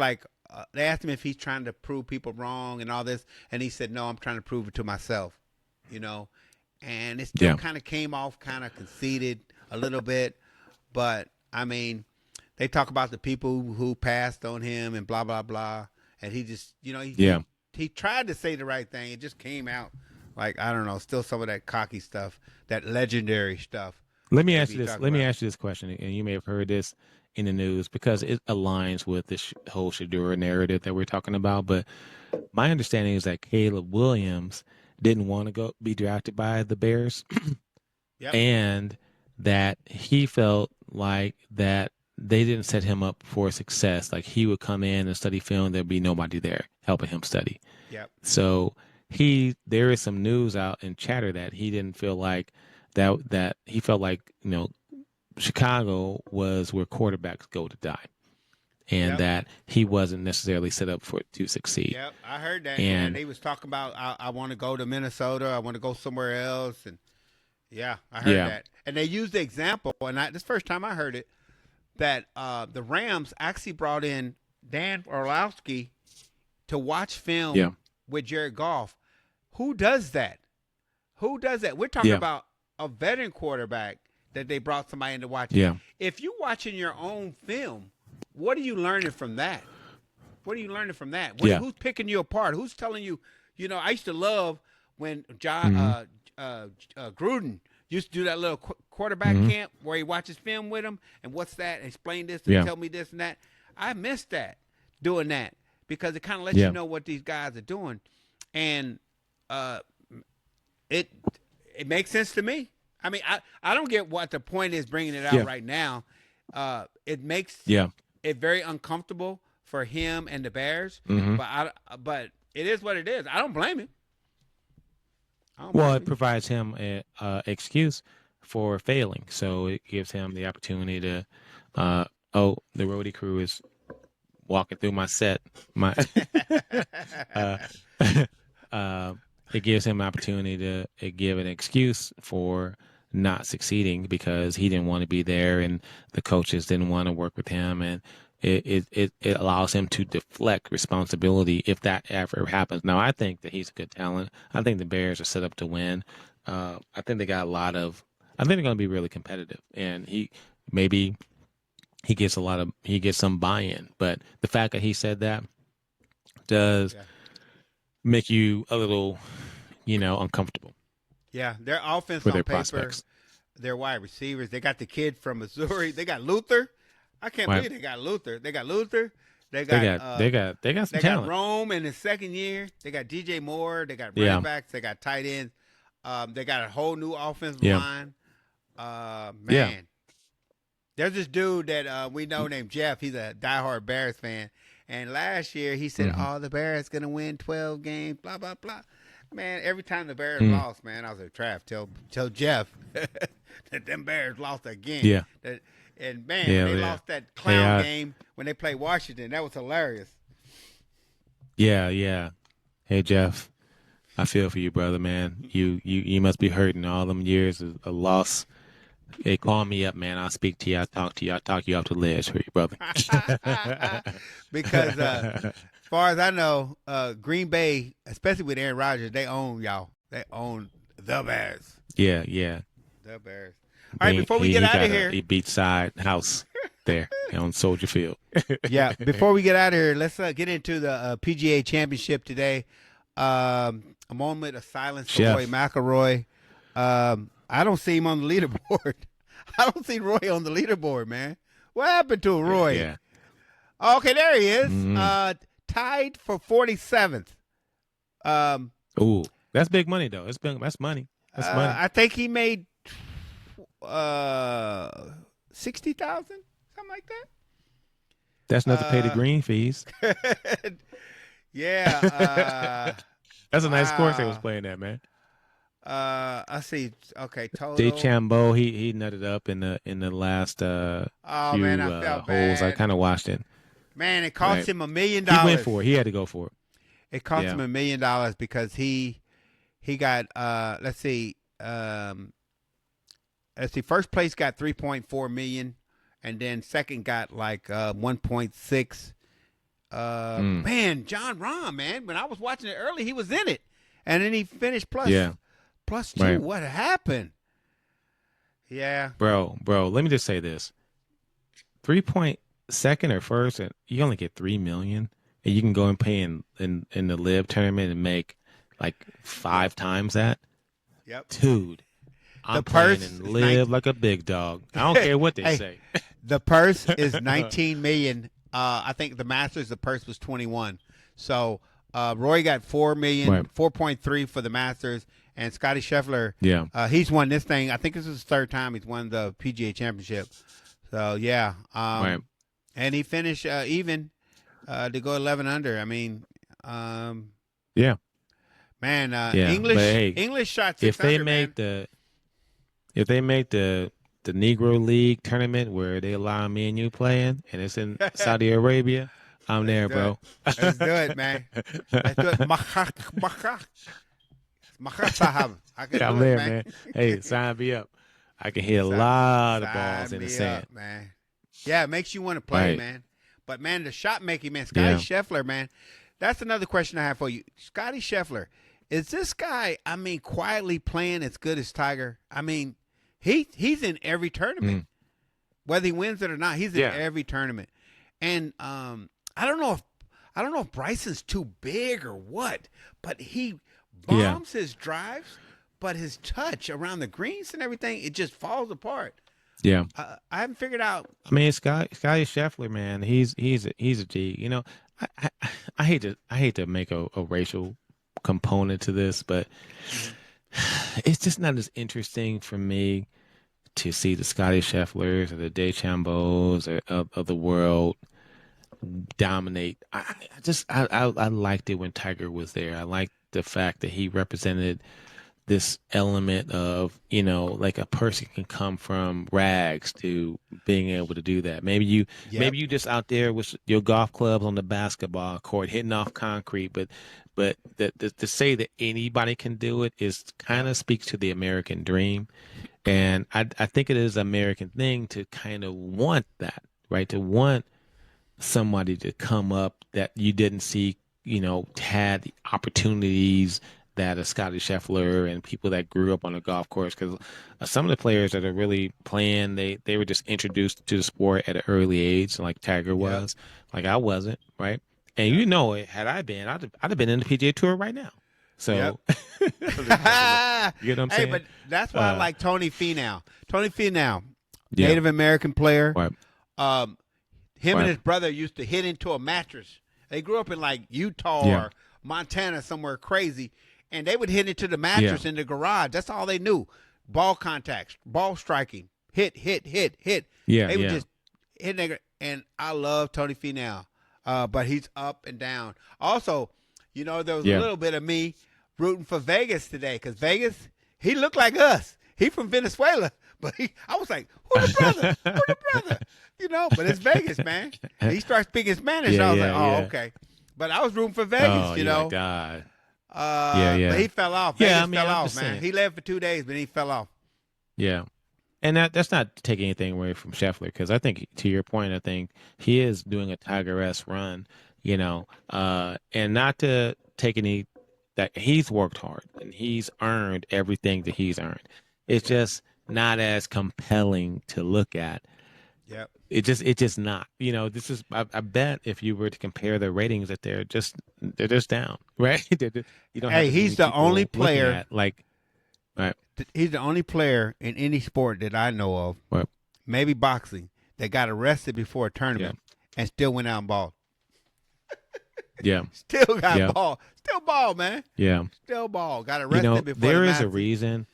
asked him if he's trying to prove people wrong and all this, and he said, no, I'm trying to prove it to myself, And it still kind of came off kind of conceited a little bit, but, they talk about the people who passed on him and blah, blah, blah. And he just, he tried to say the right thing. It just came out like, I don't know, still some of that cocky stuff, that legendary stuff. Let me ask you this question, and you may have heard this in the news because it aligns with this whole Shador narrative that we're talking about. But my understanding is that Caleb Williams didn't want to be drafted by the Bears. And that he felt like that they didn't set him up for success. Like, he would come in and study film. There'd be nobody there helping him study. So there is some news out and chatter that he didn't feel like that he felt like, Chicago was where quarterbacks go to die. And that he wasn't necessarily set up to succeed. Yep, I heard that. And he was talking about, I want to go to Minnesota. I want to go somewhere else. And I heard that. And they used the example, and this first time I heard it, that the Rams actually brought in Dan Orlovsky to watch film with Jared Goff. Who does that? We're talking about a veteran quarterback that they brought somebody in to watch. If you're watching your own film, what are you learning from that? Who's picking you apart? Who's telling you, I used to love when Gruden used to do that little quarterback camp where he watches film with him and what's that, and explain this and tell me this and that. I miss that, doing that, because it kind of lets you know what these guys are doing. And it makes sense to me. I don't get what the point is bringing it out right now. It makes it very uncomfortable for him and the Bears, but it is what it is. I don't blame him. It provides him an excuse for failing. So it gives him the opportunity to, the roadie crew is walking through my set. it gives him an opportunity to give an excuse for not succeeding because he didn't want to be there and the coaches didn't want to work with him, and it allows him to deflect responsibility if that ever happens. Now, I think that he's a good talent. I think the Bears are set up to win. I think they got I think they're going to be really competitive, and he gets some buy-in. But the fact that he said that does make you a little, uncomfortable. Yeah, their offense for on their paper, prospects. their wide receivers. They got the kid from Missouri. They got Luther. I can't believe they got Luther. They got Luther. They got some talent. Got Rome in his second year. They got DJ Moore. They got running backs. They got tight ends. They got a whole new offensive line. Man. There's this dude that we know named Jeff. He's a diehard Bears fan. And last year he said, the Bears going to win 12 games, blah, blah, blah. Man, every time the Bears lost, man, I was like, Trav, tell Jeff that them Bears lost again. Yeah. When they lost that clown game when they played Washington, that was hilarious. Yeah. Hey, Jeff, I feel for you, brother, man. You must be hurting all them years of a loss. Hey, call me up, man. I'll speak to you. I'll talk to you. I'll talk you off the ledge for you, brother. Because as far as I know, Green Bay, especially with Aaron Rodgers, they own y'all. They own the Bears. Yeah. The Bears. All right, before we get out of here. He beat side house there on Soldier Field. Yeah, before we get out of here, let's get into the PGA Championship today. A moment of silence for Roy McIlroy. I don't see him on the leaderboard. I don't see Roy on the leaderboard, man. What happened to Roy? Yeah. Okay, there he is. Tied for 47th. Ooh, that's big money though. That's money. That's money. I think he made 60,000, something like that. That's enough to pay the green fees. Yeah. That's a nice course they was playing at, man. I see. Okay, total. DeChambeau, he nutted up in the last few I felt holes. bad. I kind of watched it. Man, it cost him $1 million. He went for it. He had to go for it. It cost him $1 million because he got let's see, first place got 3.4 million, and then second got like 1.6. Man, John Rahm, man, when I was watching it early, he was in it, and then he finished plus 2. Right. What happened? Yeah, bro. Let me just say this: 3.2 or first, and you only get 3 million, and you can go and pay in the LIV tournament and make like 5 times that. Yep, dude. I'm playing and live like a big dog. I don't care what they say. The purse is 19 million. I think the Masters, the purse was 21. So Roy got 4 million, right. 4.3 for the Masters, and Scottie Scheffler. Yeah, he's won this thing. I think this is his third time he's won the PGA Championship. So yeah, right. And he finished even to go 11 under. I mean, yeah, man. English shot 600. If they make the Negro League tournament where they allow me and you playing, and it's in Saudi Arabia, I'm there, bro. Let's do it, man. Let's do it. I'm there, man. Hey, sign me up. I can hit a lot of balls in the sand, man. Yeah, it makes you want to play, right. Man. But man, the shot making, man, Scottie Scheffler, man. That's another question I have for you, Scottie Scheffler. Is this guy, I mean, quietly playing as good as Tiger? I mean, he's in every tournament, whether he wins it or not. He's in every tournament, and I don't know if Bryson's too big or what, but he bombs his drives, but his touch around the greens and everything, it just falls apart. Yeah, I haven't figured out. I mean, Scottie Scheffler, man, he's a G. You know, I hate to make a racial component to this, but it's just not as interesting for me to see the Scottie Schefflers or the DeChambeaus of the world dominate. I liked it when Tiger was there. I liked the fact that he represented this element of, like a person can come from rags to being able to do that. Maybe you just out there with your golf clubs on the basketball court hitting off concrete, but to say that anybody can do it is kind of speaks to the American dream. And I think it is an American thing to kind of want that, right? To want somebody to come up that you didn't see, had the opportunities that a Scottie Scheffler and people that grew up on a golf course, because some of the players that are really playing, they were just introduced to the sport at an early age, like Tiger was. Like I wasn't, right? And had I been, I'd have been in the PGA Tour right now. So, you know what I'm saying? Hey, but that's why I like Tony Finau. Tony Finau, Native American player. Right. Him and his brother used to hit into a mattress. They grew up in like Utah or Montana, somewhere crazy. And they would hit into the mattress in the garage. That's all they knew. Ball contacts, ball striking, hit. Yeah, they would just hit. And I love Tony Finau, but he's up and down. Also, there was a little bit of me rooting for Vegas today, because Vegas, he looked like us. He from Venezuela, but I was like, who the brother? Who the brother? But it's Vegas, man. He starts speaking Spanish. I was like, okay. But I was rooting for Vegas, Oh, God. But he fell off. Vegas fell off, man. Saying. He led for 2 days, but he fell off. Yeah. And that's not taking anything away from Scheffler, because I think, to your point, I think he is doing a Tiger-esque run, and not to take any that he's worked hard and he's earned everything that he's earned. It's just not as compelling to look at. Yep. It's just not. This is. I bet if you were to compare the ratings, that they're just down, right? You don't. Hey, he's the only player. Right. He's the only player in any sport that I know of, maybe boxing, that got arrested before a tournament and still went out and balled. Still got ball. Still ball, man. Yeah. Still ball. Got arrested before. There is a reason.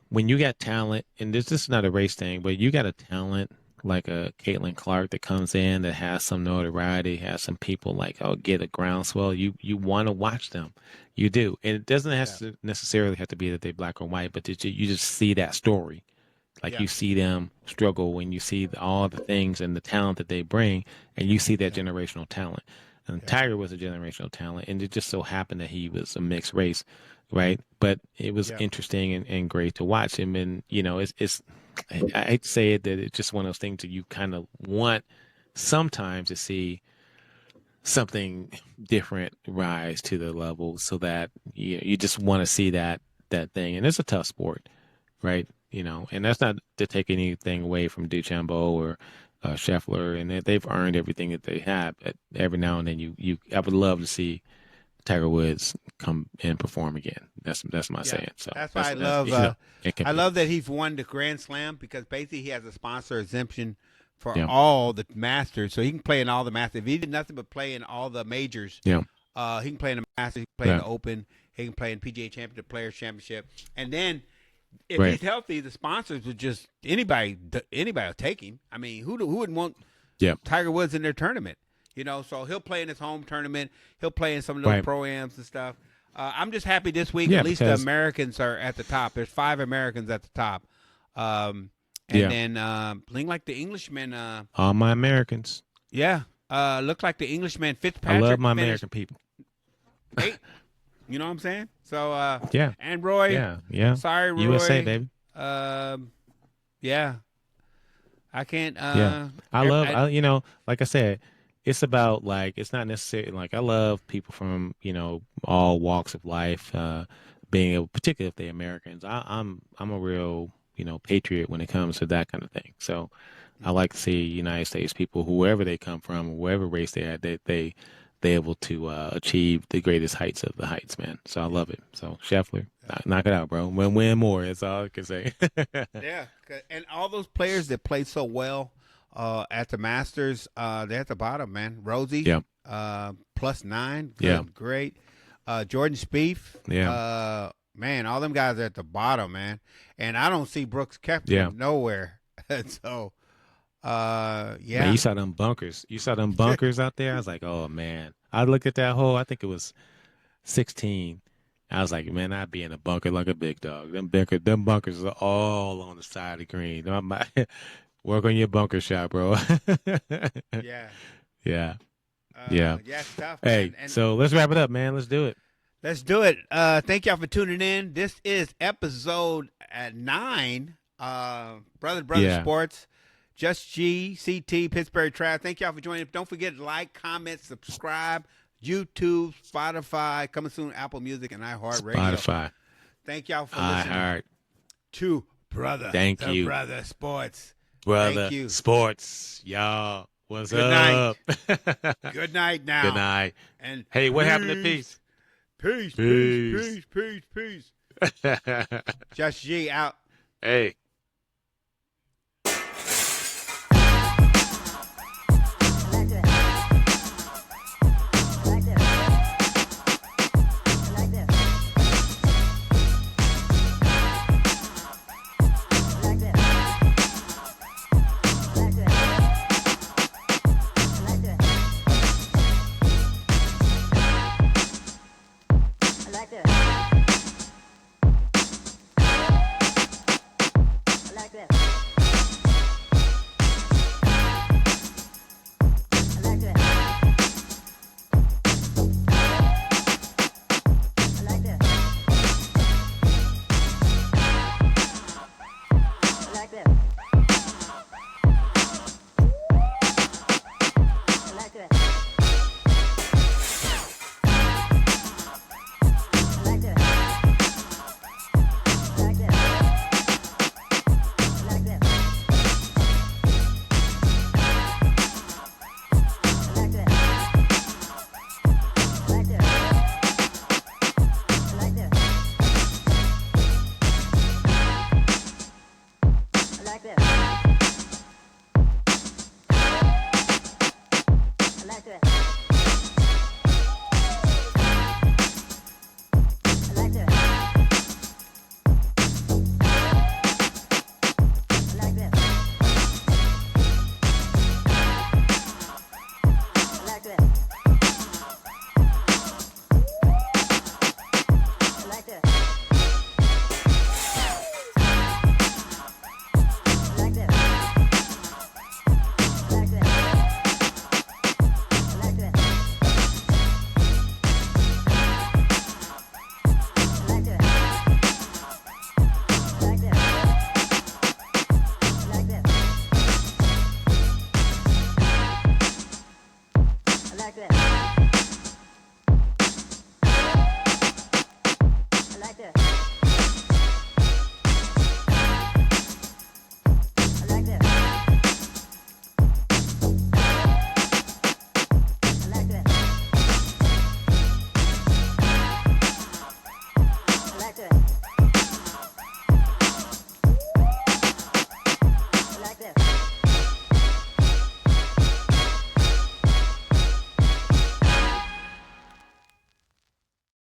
When you got talent, and this is not a race thing, but you got a talent like a Caitlin Clark that comes in that has some notoriety, has some people like, get a groundswell. You want to watch them. You do. And it doesn't have to necessarily have to be that they're black or white, but you just see that story. Like you see them struggle when you see all the things and the talent that they bring, and you see that generational talent. And Tiger was a generational talent, and it just so happened that he was a mixed race, right? But it was interesting and great to watch him. And, it's I hate to say it, that it's just one of those things that you kind of want sometimes to see something different rise to the level, so that you just want to see that thing. And it's a tough sport, right? And that's not to take anything away from DeChambeau or Scheffler, and they've earned everything that they have. But every now and then, I would love to see Tiger Woods come and perform again. That's my saying. So that's why I love. I love that he's won the Grand Slam, because basically he has a sponsor exemption for all the Masters, so he can play in all the Masters. If he did nothing but play in all the majors, he can play in the Masters, he can play in the Open, he can play in PGA Championship, Players Championship, and then if he's healthy, the sponsors would just anybody will take him. I mean, who wouldn't want Tiger Woods in their tournament? So he'll play in his home tournament. He'll play in some of those pro-ams and stuff. I'm just happy this week. At least the Americans are at the top. There's 5 Americans at the top. And then like the Englishmen. All my Americans. Yeah. Look like the Englishman Fitzpatrick. I love my American people. 8. You know what I'm saying? So and Roy. Yeah. Sorry, Roy. USA, baby. Yeah. I can't. Like I said, it's about it's not necessarily I love people from all walks of life, being able, particularly if they're Americans. I'm a real patriot when it comes to that kind of thing. So I like to see United States people, whoever they come from, whatever race they're at, they're able to achieve the greatest heights of the heights, man. So I love it. So Scheffler, knock it out, bro. Win more. That's all I can say. And all those players that play so well at the Masters, they're at the bottom, man. Rosie, +9, great. Jordan Spieth, man, all them guys are at the bottom, man. And I don't see Brooks Koepka nowhere. So, Man, you saw them bunkers. out there. I was like, oh man. I looked at that hole. I think it was 16. I was like, man, I'd be in a bunker like a big dog. Them bunkers are all on the side of the green. Work on your bunker shot, bro. Yeah. Yeah. Yeah, it's tough, hey, man. So let's wrap it up, man. Let's do it. Let's do it. Thank y'all for tuning in. This is episode 9, Brother Sports, JUSTG CT, Pittsburgh Trav. Thank y'all for joining. Don't forget to like, comment, subscribe. YouTube, Spotify, coming soon, Apple Music and iHeartRadio. Spotify. Thank y'all for listening to Brother Sports. Brother Sports, y'all. What's Good up? Night. Good night now. Good night. And hey, what happened to peace? Peace. Just G out. Hey.